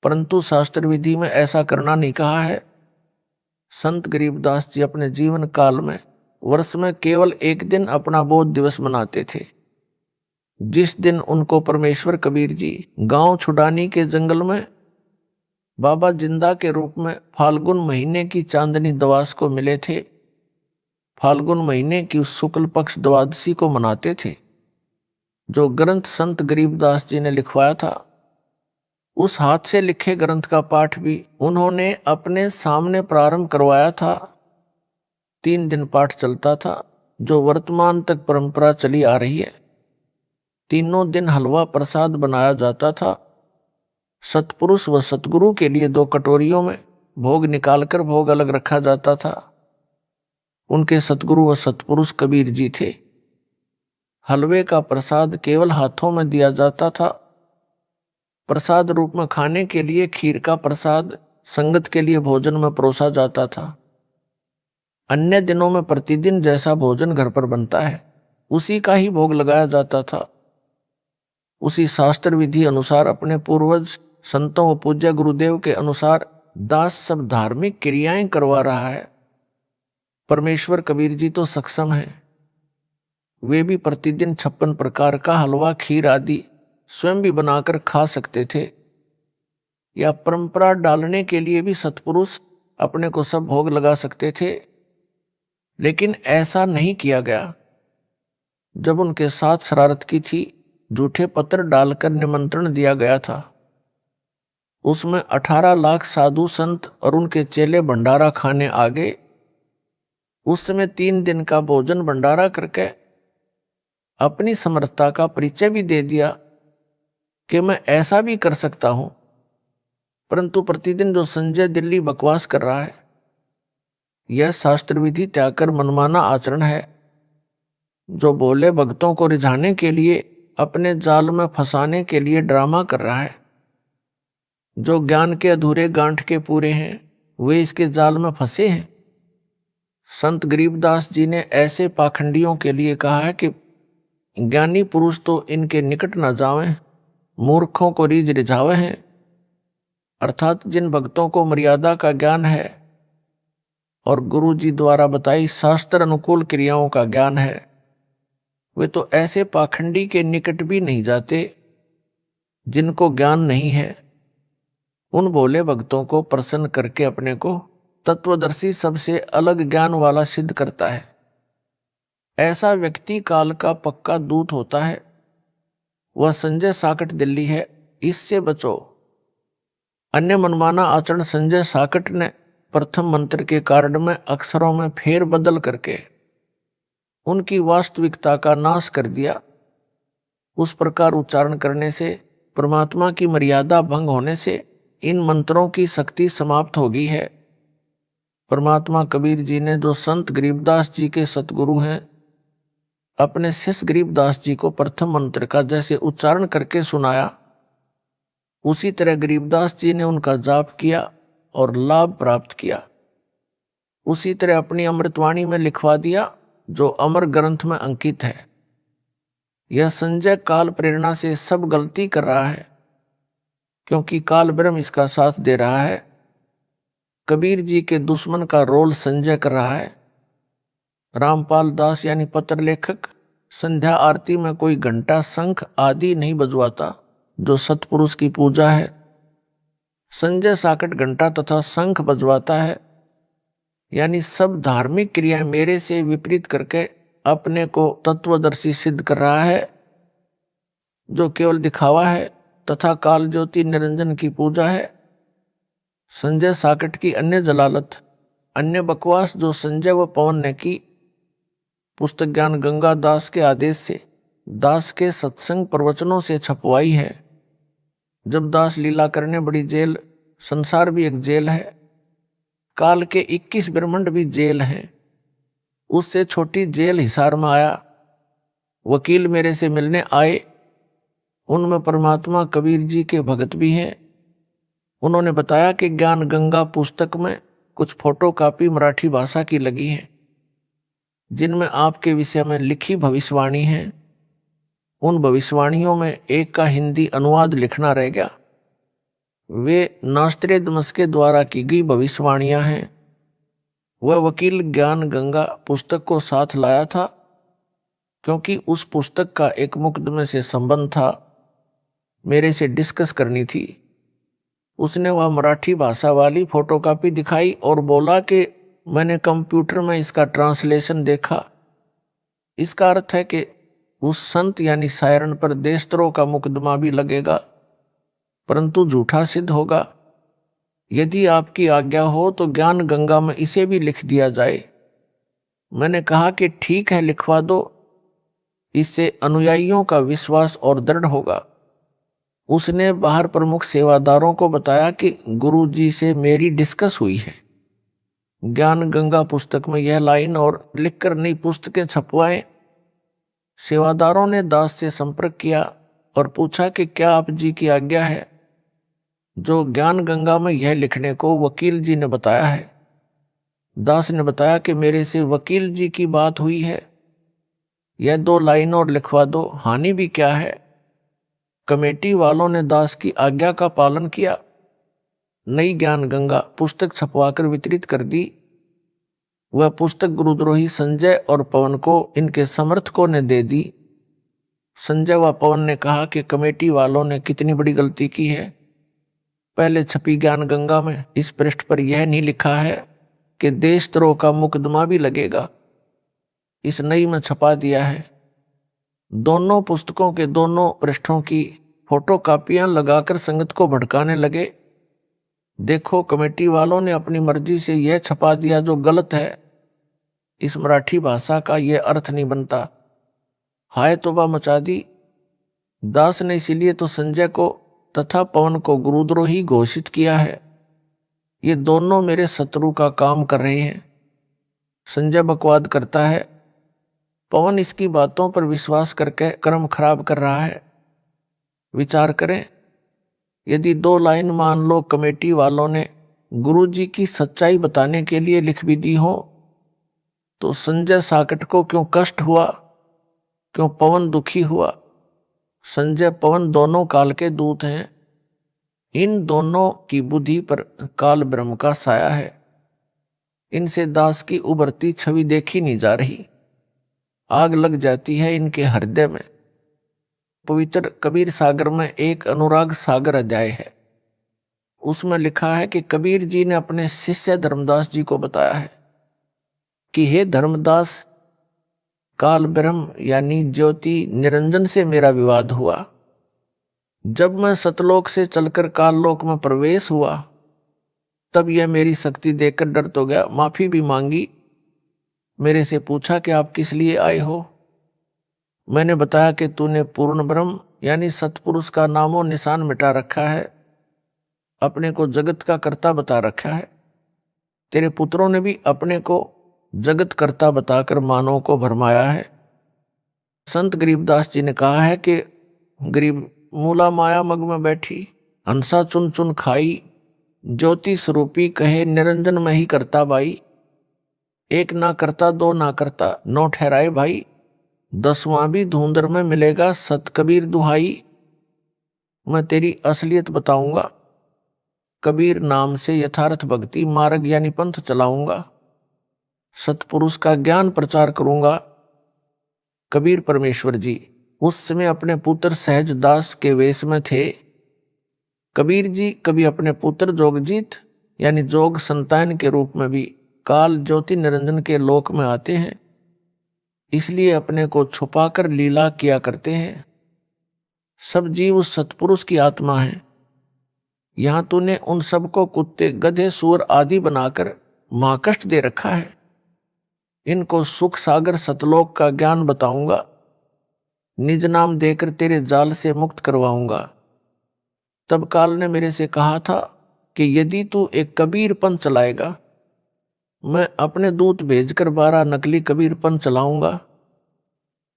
परंतु शास्त्र विधि में ऐसा करना नहीं कहा है। संत गरीबदास जी अपने जीवन काल में वर्ष में केवल एक दिन अपना बोध दिवस मनाते थे, जिस दिन उनको परमेश्वर कबीर जी गांव छुडानी के जंगल में बाबा जिंदा के रूप में फाल्गुन महीने की चांदनी दवास को मिले थे। फाल्गुन महीने की उस शुक्ल पक्ष द्वादशी को मनाते थे। जो ग्रंथ संत गरीबदास जी ने लिखवाया था, उस हाथ से लिखे ग्रंथ का पाठ भी उन्होंने अपने सामने प्रारंभ करवाया था। 3 दिन पाठ चलता था, जो वर्तमान तक परंपरा चली आ रही है। तीनों दिन हलवा प्रसाद बनाया जाता था। सतपुरुष व सतगुरु के लिए 2 कटोरियों में भोग निकालकर भोग अलग रखा जाता था। उनके सतगुरु व सतपुरुष कबीर जी थे। हलवे का प्रसाद केवल हाथों में दिया जाता था। प्रसाद रूप में खाने के लिए खीर का प्रसाद संगत के लिए भोजन में परोसा जाता था। अन्य दिनों में प्रतिदिन जैसा भोजन घर पर बनता है, उसी का ही भोग लगाया जाता था। उसी शास्त्र विधि अनुसार अपने पूर्वज संतों व पूज्य गुरुदेव के अनुसार दास सब धार्मिक क्रियाएं करवा रहा है। परमेश्वर कबीर जी तो सक्षम है, वे भी प्रतिदिन 56 प्रकार का हलवा खीर आदि स्वयं भी बनाकर खा सकते थे, या परंपरा डालने के लिए भी सत्पुरुष अपने को सब भोग लगा सकते थे, लेकिन ऐसा नहीं किया गया। जब उनके साथ शरारत की थी, झूठे पत्र डालकर निमंत्रण दिया गया था, उसमें 18 लाख साधु संत और उनके चेले भंडारा खाने आ गए। उस समय 3 दिन का भोजन भंडारा करके अपनी समर्थता का परिचय भी दे दिया कि मैं ऐसा भी कर सकता हूं। परंतु प्रतिदिन जो संजय दिल्ली बकवास कर रहा है, यह शास्त्र विधि त्याग कर मनमाना आचरण है, जो बोले भक्तों को रिझाने के लिए, अपने जाल में फंसाने के लिए ड्रामा कर रहा है। जो ज्ञान के अधूरे गांठ के पूरे हैं, वे इसके जाल में फंसे हैं। संत गरीबदास जी ने ऐसे पाखंडियों के लिए कहा है कि ज्ञानी पुरुष तो इनके निकट न जावें, मूर्खों को रीझ रिझावे हैं। अर्थात जिन भक्तों को मर्यादा का ज्ञान है और गुरु जी द्वारा बताई शास्त्र अनुकूल क्रियाओं का ज्ञान है, वे तो ऐसे पाखंडी के निकट भी नहीं जाते जिनको ज्ञान नहीं है। उन भोले भक्तों को प्रसन्न करके अपने को तत्वदर्शी सबसे अलग ज्ञान वाला सिद्ध करता है। ऐसा व्यक्ति काल का पक्का दूत होता है। वह संजय साकट दिल्ली है, इससे बचो। अन्य मनमाना आचरण संजय साकट ने प्रथम मंत्र के कारण में अक्षरों में फेर बदल करके उनकी वास्तविकता का नाश कर दिया। उस प्रकार उच्चारण करने से, परमात्मा की मर्यादा भंग होने से इन मंत्रों की शक्ति समाप्त हो गई है। परमात्मा कबीर जी ने, जो संत गरीबदास जी के सतगुरु हैं, अपने शिष्य गरीबदास जी को प्रथम मंत्र का जैसे उच्चारण करके सुनाया, उसी तरह गरीबदास जी ने उनका जाप किया और लाभ प्राप्त किया। उसी तरह अपनी अमृतवाणी में लिखवा दिया, जो अमर ग्रंथ में अंकित है। यह संजय काल प्रेरणा से सब गलती कर रहा है, क्योंकि काल ब्रह्म इसका साथ दे रहा है। कबीर जी के दुश्मन का रोल संजय कर रहा है। रामपाल दास यानी पत्र लेखक संध्या आरती में कोई घंटा शंख आदि नहीं बजवाता, जो सतपुरुष की पूजा है। संजय साकट घंटा तथा शंख बजवाता है, यानी सब धार्मिक क्रियाएं मेरे से विपरीत करके अपने को तत्वदर्शी सिद्ध कर रहा है, जो केवल दिखावा है तथा काल ज्योति निरंजन की पूजा है। संजय साकट की अन्य जलालत, अन्य बकवास जो संजय व पवन ने की, पुस्तक ज्ञान गंगा दास के आदेश से दास के सत्संग प्रवचनों से छपवाई है। जब दास लीला करने बड़ी जेल, संसार भी एक जेल है, काल के 21 ब्रह्मांड भी जेल हैं। उससे छोटी जेल हिसार में आया। वकील मेरे से मिलने आए, उनमें परमात्मा कबीर जी के भगत भी हैं। उन्होंने बताया कि ज्ञान गंगा पुस्तक में कुछ फोटोकॉपी मराठी भाषा की लगी है, जिनमें आपके विषय में लिखी भविष्यवाणी है। उन भविष्यवाणियों में एक का हिंदी अनुवाद लिखना रह गया। वे नास्त्रेदमस के द्वारा की गई भविष्यवाणियां हैं। वह वकील ज्ञान गंगा पुस्तक को साथ लाया था, क्योंकि उस पुस्तक का एक मुकदमे से संबंध था, मेरे से डिस्कस करनी थी। उसने वह मराठी भाषा वाली फोटोकॉपी दिखाई और बोला कि मैंने कंप्यूटर में इसका ट्रांसलेशन देखा। इसका अर्थ है कि उस संत यानी सायरन पर देशद्रोह का मुकदमा भी लगेगा, परंतु झूठा सिद्ध होगा। यदि आपकी आज्ञा हो तो ज्ञान गंगा में इसे भी लिख दिया जाए। मैंने कहा कि ठीक है, लिखवा दो, इससे अनुयायियों का विश्वास और दृढ़ होगा। उसने बाहर प्रमुख सेवादारों को बताया कि गुरु जी से मेरी डिस्कस हुई है, ज्ञान गंगा पुस्तक में यह लाइन और लिखकर नई पुस्तकें छपवाएं। सेवादारों ने दास से संपर्क किया और पूछा कि क्या आप जी की आज्ञा है। जो ज्ञान गंगा में यह लिखने को वकील जी ने बताया है। दास ने बताया कि मेरे से वकील जी की बात हुई है, यह 2 लाइन और लिखवा दो, हानि भी क्या है। कमेटी वालों ने दास की आज्ञा का पालन किया। नई ज्ञान गंगा पुस्तक छपवाकर वितरित कर दी। वह पुस्तक गुरुद्रोही संजय और पवन को इनके समर्थकों ने दे दी। संजय व पवन ने कहा कि कमेटी वालों ने कितनी बड़ी गलती की है। पहले छपी ज्ञान गंगा में इस पृष्ठ पर यह नहीं लिखा है कि देशद्रोह का मुकदमा भी लगेगा। इस नई में छपा दिया है। दोनों पुस्तकों के दोनों पृष्ठों की फोटो कापियां लगाकर संगत को भड़काने लगे। देखो, कमेटी वालों ने अपनी मर्जी से यह छपा दिया जो गलत है। इस मराठी भाषा का यह अर्थ नहीं बनता। हाय तौबा मचा दी। दास ने इसीलिए तो संजय को तथा पवन को गुरुद्रोही घोषित किया है। ये दोनों मेरे शत्रु का काम कर रहे हैं। संजय बकवाद करता है, पवन इसकी बातों पर विश्वास करके कर्म खराब कर रहा है। विचार करें, यदि 2 लाइन मान लो कमेटी वालों ने गुरुजी की सच्चाई बताने के लिए लिख भी दी हो, तो संजय साकट को क्यों कष्ट हुआ, क्यों पवन दुखी हुआ? संजय पवन दोनों काल के दूत हैं। इन दोनों की बुद्धि पर काल ब्रह्म का साया है। इनसे दास की उभरती छवि देखी नहीं जा रही। आग लग जाती है इनके हृदय में। पवित्र कबीर सागर में एक अनुराग सागर अध्याय है। उसमें लिखा है कि कबीर जी ने अपने शिष्य धर्मदास जी को बताया है कि हे धर्मदास, काल ब्रह्म यानी ज्योति निरंजन से मेरा विवाद हुआ। जब मैं सतलोक से चलकर काललोक में प्रवेश हुआ, तब यह मेरी शक्ति देखकर डर तो गया, माफी भी मांगी। मेरे से पूछा कि आप किस लिए आए हो? मैंने बताया कि तूने पूर्ण ब्रह्म यानी सतपुरुष का नामो निशान मिटा रखा है, अपने को जगत का कर्ता बता रखा है। तेरे पुत्रों ने भी अपने को जगत कर्ता बताकर मानव को भरमाया है। संत गरीबदास जी ने कहा है कि गरीब मूला माया मग में बैठी, हंसा चुन चुन खाई, ज्योति स्वरूपी कहे निरंजन में ही करता बाई। एक ना करता दो ना करता नौ ठहराए भाई, 10वां भी धुंधर में मिलेगा सत कबीर दुहाई। मैं तेरी असलियत बताऊंगा, कबीर नाम से यथार्थ भक्ति मार्ग यानी पंथ चलाऊंगा, सतपुरुष का ज्ञान प्रचार करूंगा। कबीर परमेश्वर जी उस समय अपने पुत्र सहज दास के वेश में थे। कबीर जी कभी अपने पुत्र जोगजीत यानी जोग संतान के रूप में भी काल ज्योति निरंजन के लोक में आते हैं, इसलिए अपने को छुपाकर लीला किया करते हैं। सब जीव उस सतपुरुष की आत्मा है। यहां तूने उन सबको कुत्ते गधे सूअर आदि बनाकर महाकष्ट दे रखा है। इनको सुख सागर सतलोक का ज्ञान बताऊंगा, निज नाम देकर तेरे जाल से मुक्त करवाऊंगा। तब काल ने मेरे से कहा था कि यदि तू एक कबीर पंथ चलाएगा, मैं अपने दूत भेजकर 12 नकली कबीर पंथ चलाऊंगा।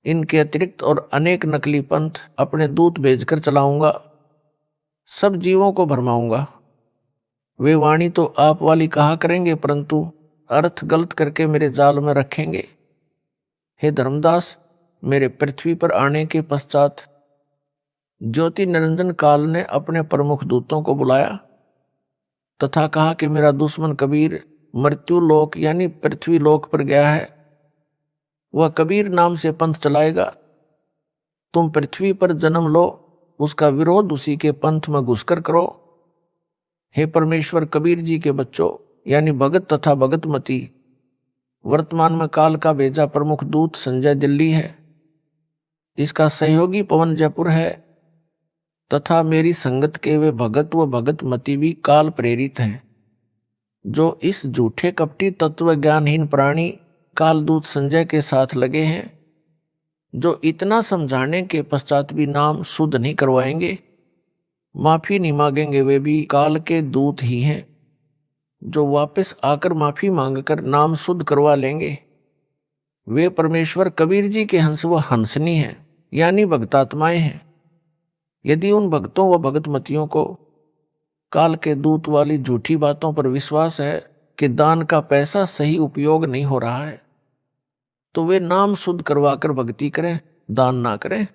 इनके अतिरिक्त और अनेक नकली पंथ अपने दूत भेजकर चलाऊंगा, सब जीवों को भरमाऊंगा। वे वाणी तो आप वाली कहा करेंगे, परंतु अर्थ गलत करके मेरे जाल में रखेंगे। हे धर्मदास, मेरे पृथ्वी पर आने के पश्चात ज्योति निरंजन काल ने अपने प्रमुख दूतों को बुलाया तथा कहा कि मेरा दुश्मन कबीर मृत्यु लोक यानी पृथ्वी लोक पर गया है। वह कबीर नाम से पंथ चलाएगा। तुम पृथ्वी पर जन्म लो, उसका विरोध उसी के पंथ में घुसकर करो। हे परमेश्वर कबीर जी के बच्चों यानी भगत तथा भगतमती, वर्तमान में काल का भेजा प्रमुख दूत संजय दिल्ली है, इसका सहयोगी पवन जयपुर है तथा मेरी संगत के वे भगत व भगतमती भी काल प्रेरित हैं, जो इस झूठे कपटी तत्व ज्ञानहीन प्राणी कालदूत संजय के साथ लगे हैं, जो इतना समझाने के पश्चात भी नाम शुद्ध नहीं करवाएंगे, माफी नहीं मांगेंगे। वे भी काल के दूत ही हैं, जो वापस आकर माफी मांगकर नाम शुद्ध करवा लेंगे। वे परमेश्वर कबीर जी के हंस व हंसनी हैं यानी भक्तात्माएं हैं। यदि उन भक्तों व भगतमतियों को काल के दूत वाली झूठी बातों पर विश्वास है कि दान का पैसा सही उपयोग नहीं हो रहा है, तो वे नाम शुद्ध करवाकर भक्ति करें, दान ना करें।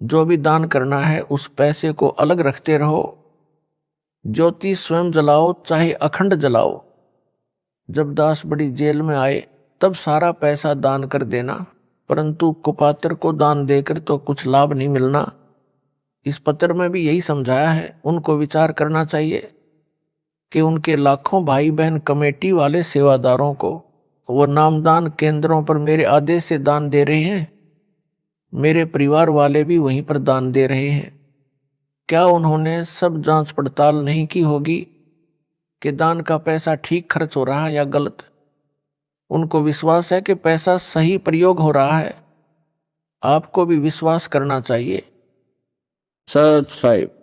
जो भी दान करना है उस पैसे को अलग रखते रहो। ज्योति स्वयं जलाओ चाहे अखंड जलाओ। जब दास बड़ी जेल में आए तब सारा पैसा दान कर देना, परंतु कुपात्र को दान देकर तो कुछ लाभ नहीं मिलना। इस पत्र में भी यही समझाया है। उनको विचार करना चाहिए कि उनके लाखों भाई बहन कमेटी वाले सेवादारों को वो नामदान केंद्रों पर मेरे आदेश से दान दे रहे हैं, मेरे परिवार वाले भी वहीं पर दान दे रहे हैं। क्या उन्होंने सब जांच पड़ताल नहीं की होगी कि दान का पैसा ठीक खर्च हो रहा है या गलत? उनको विश्वास है कि पैसा सही प्रयोग हो रहा है। आपको भी विश्वास करना चाहिए। सत साहिब।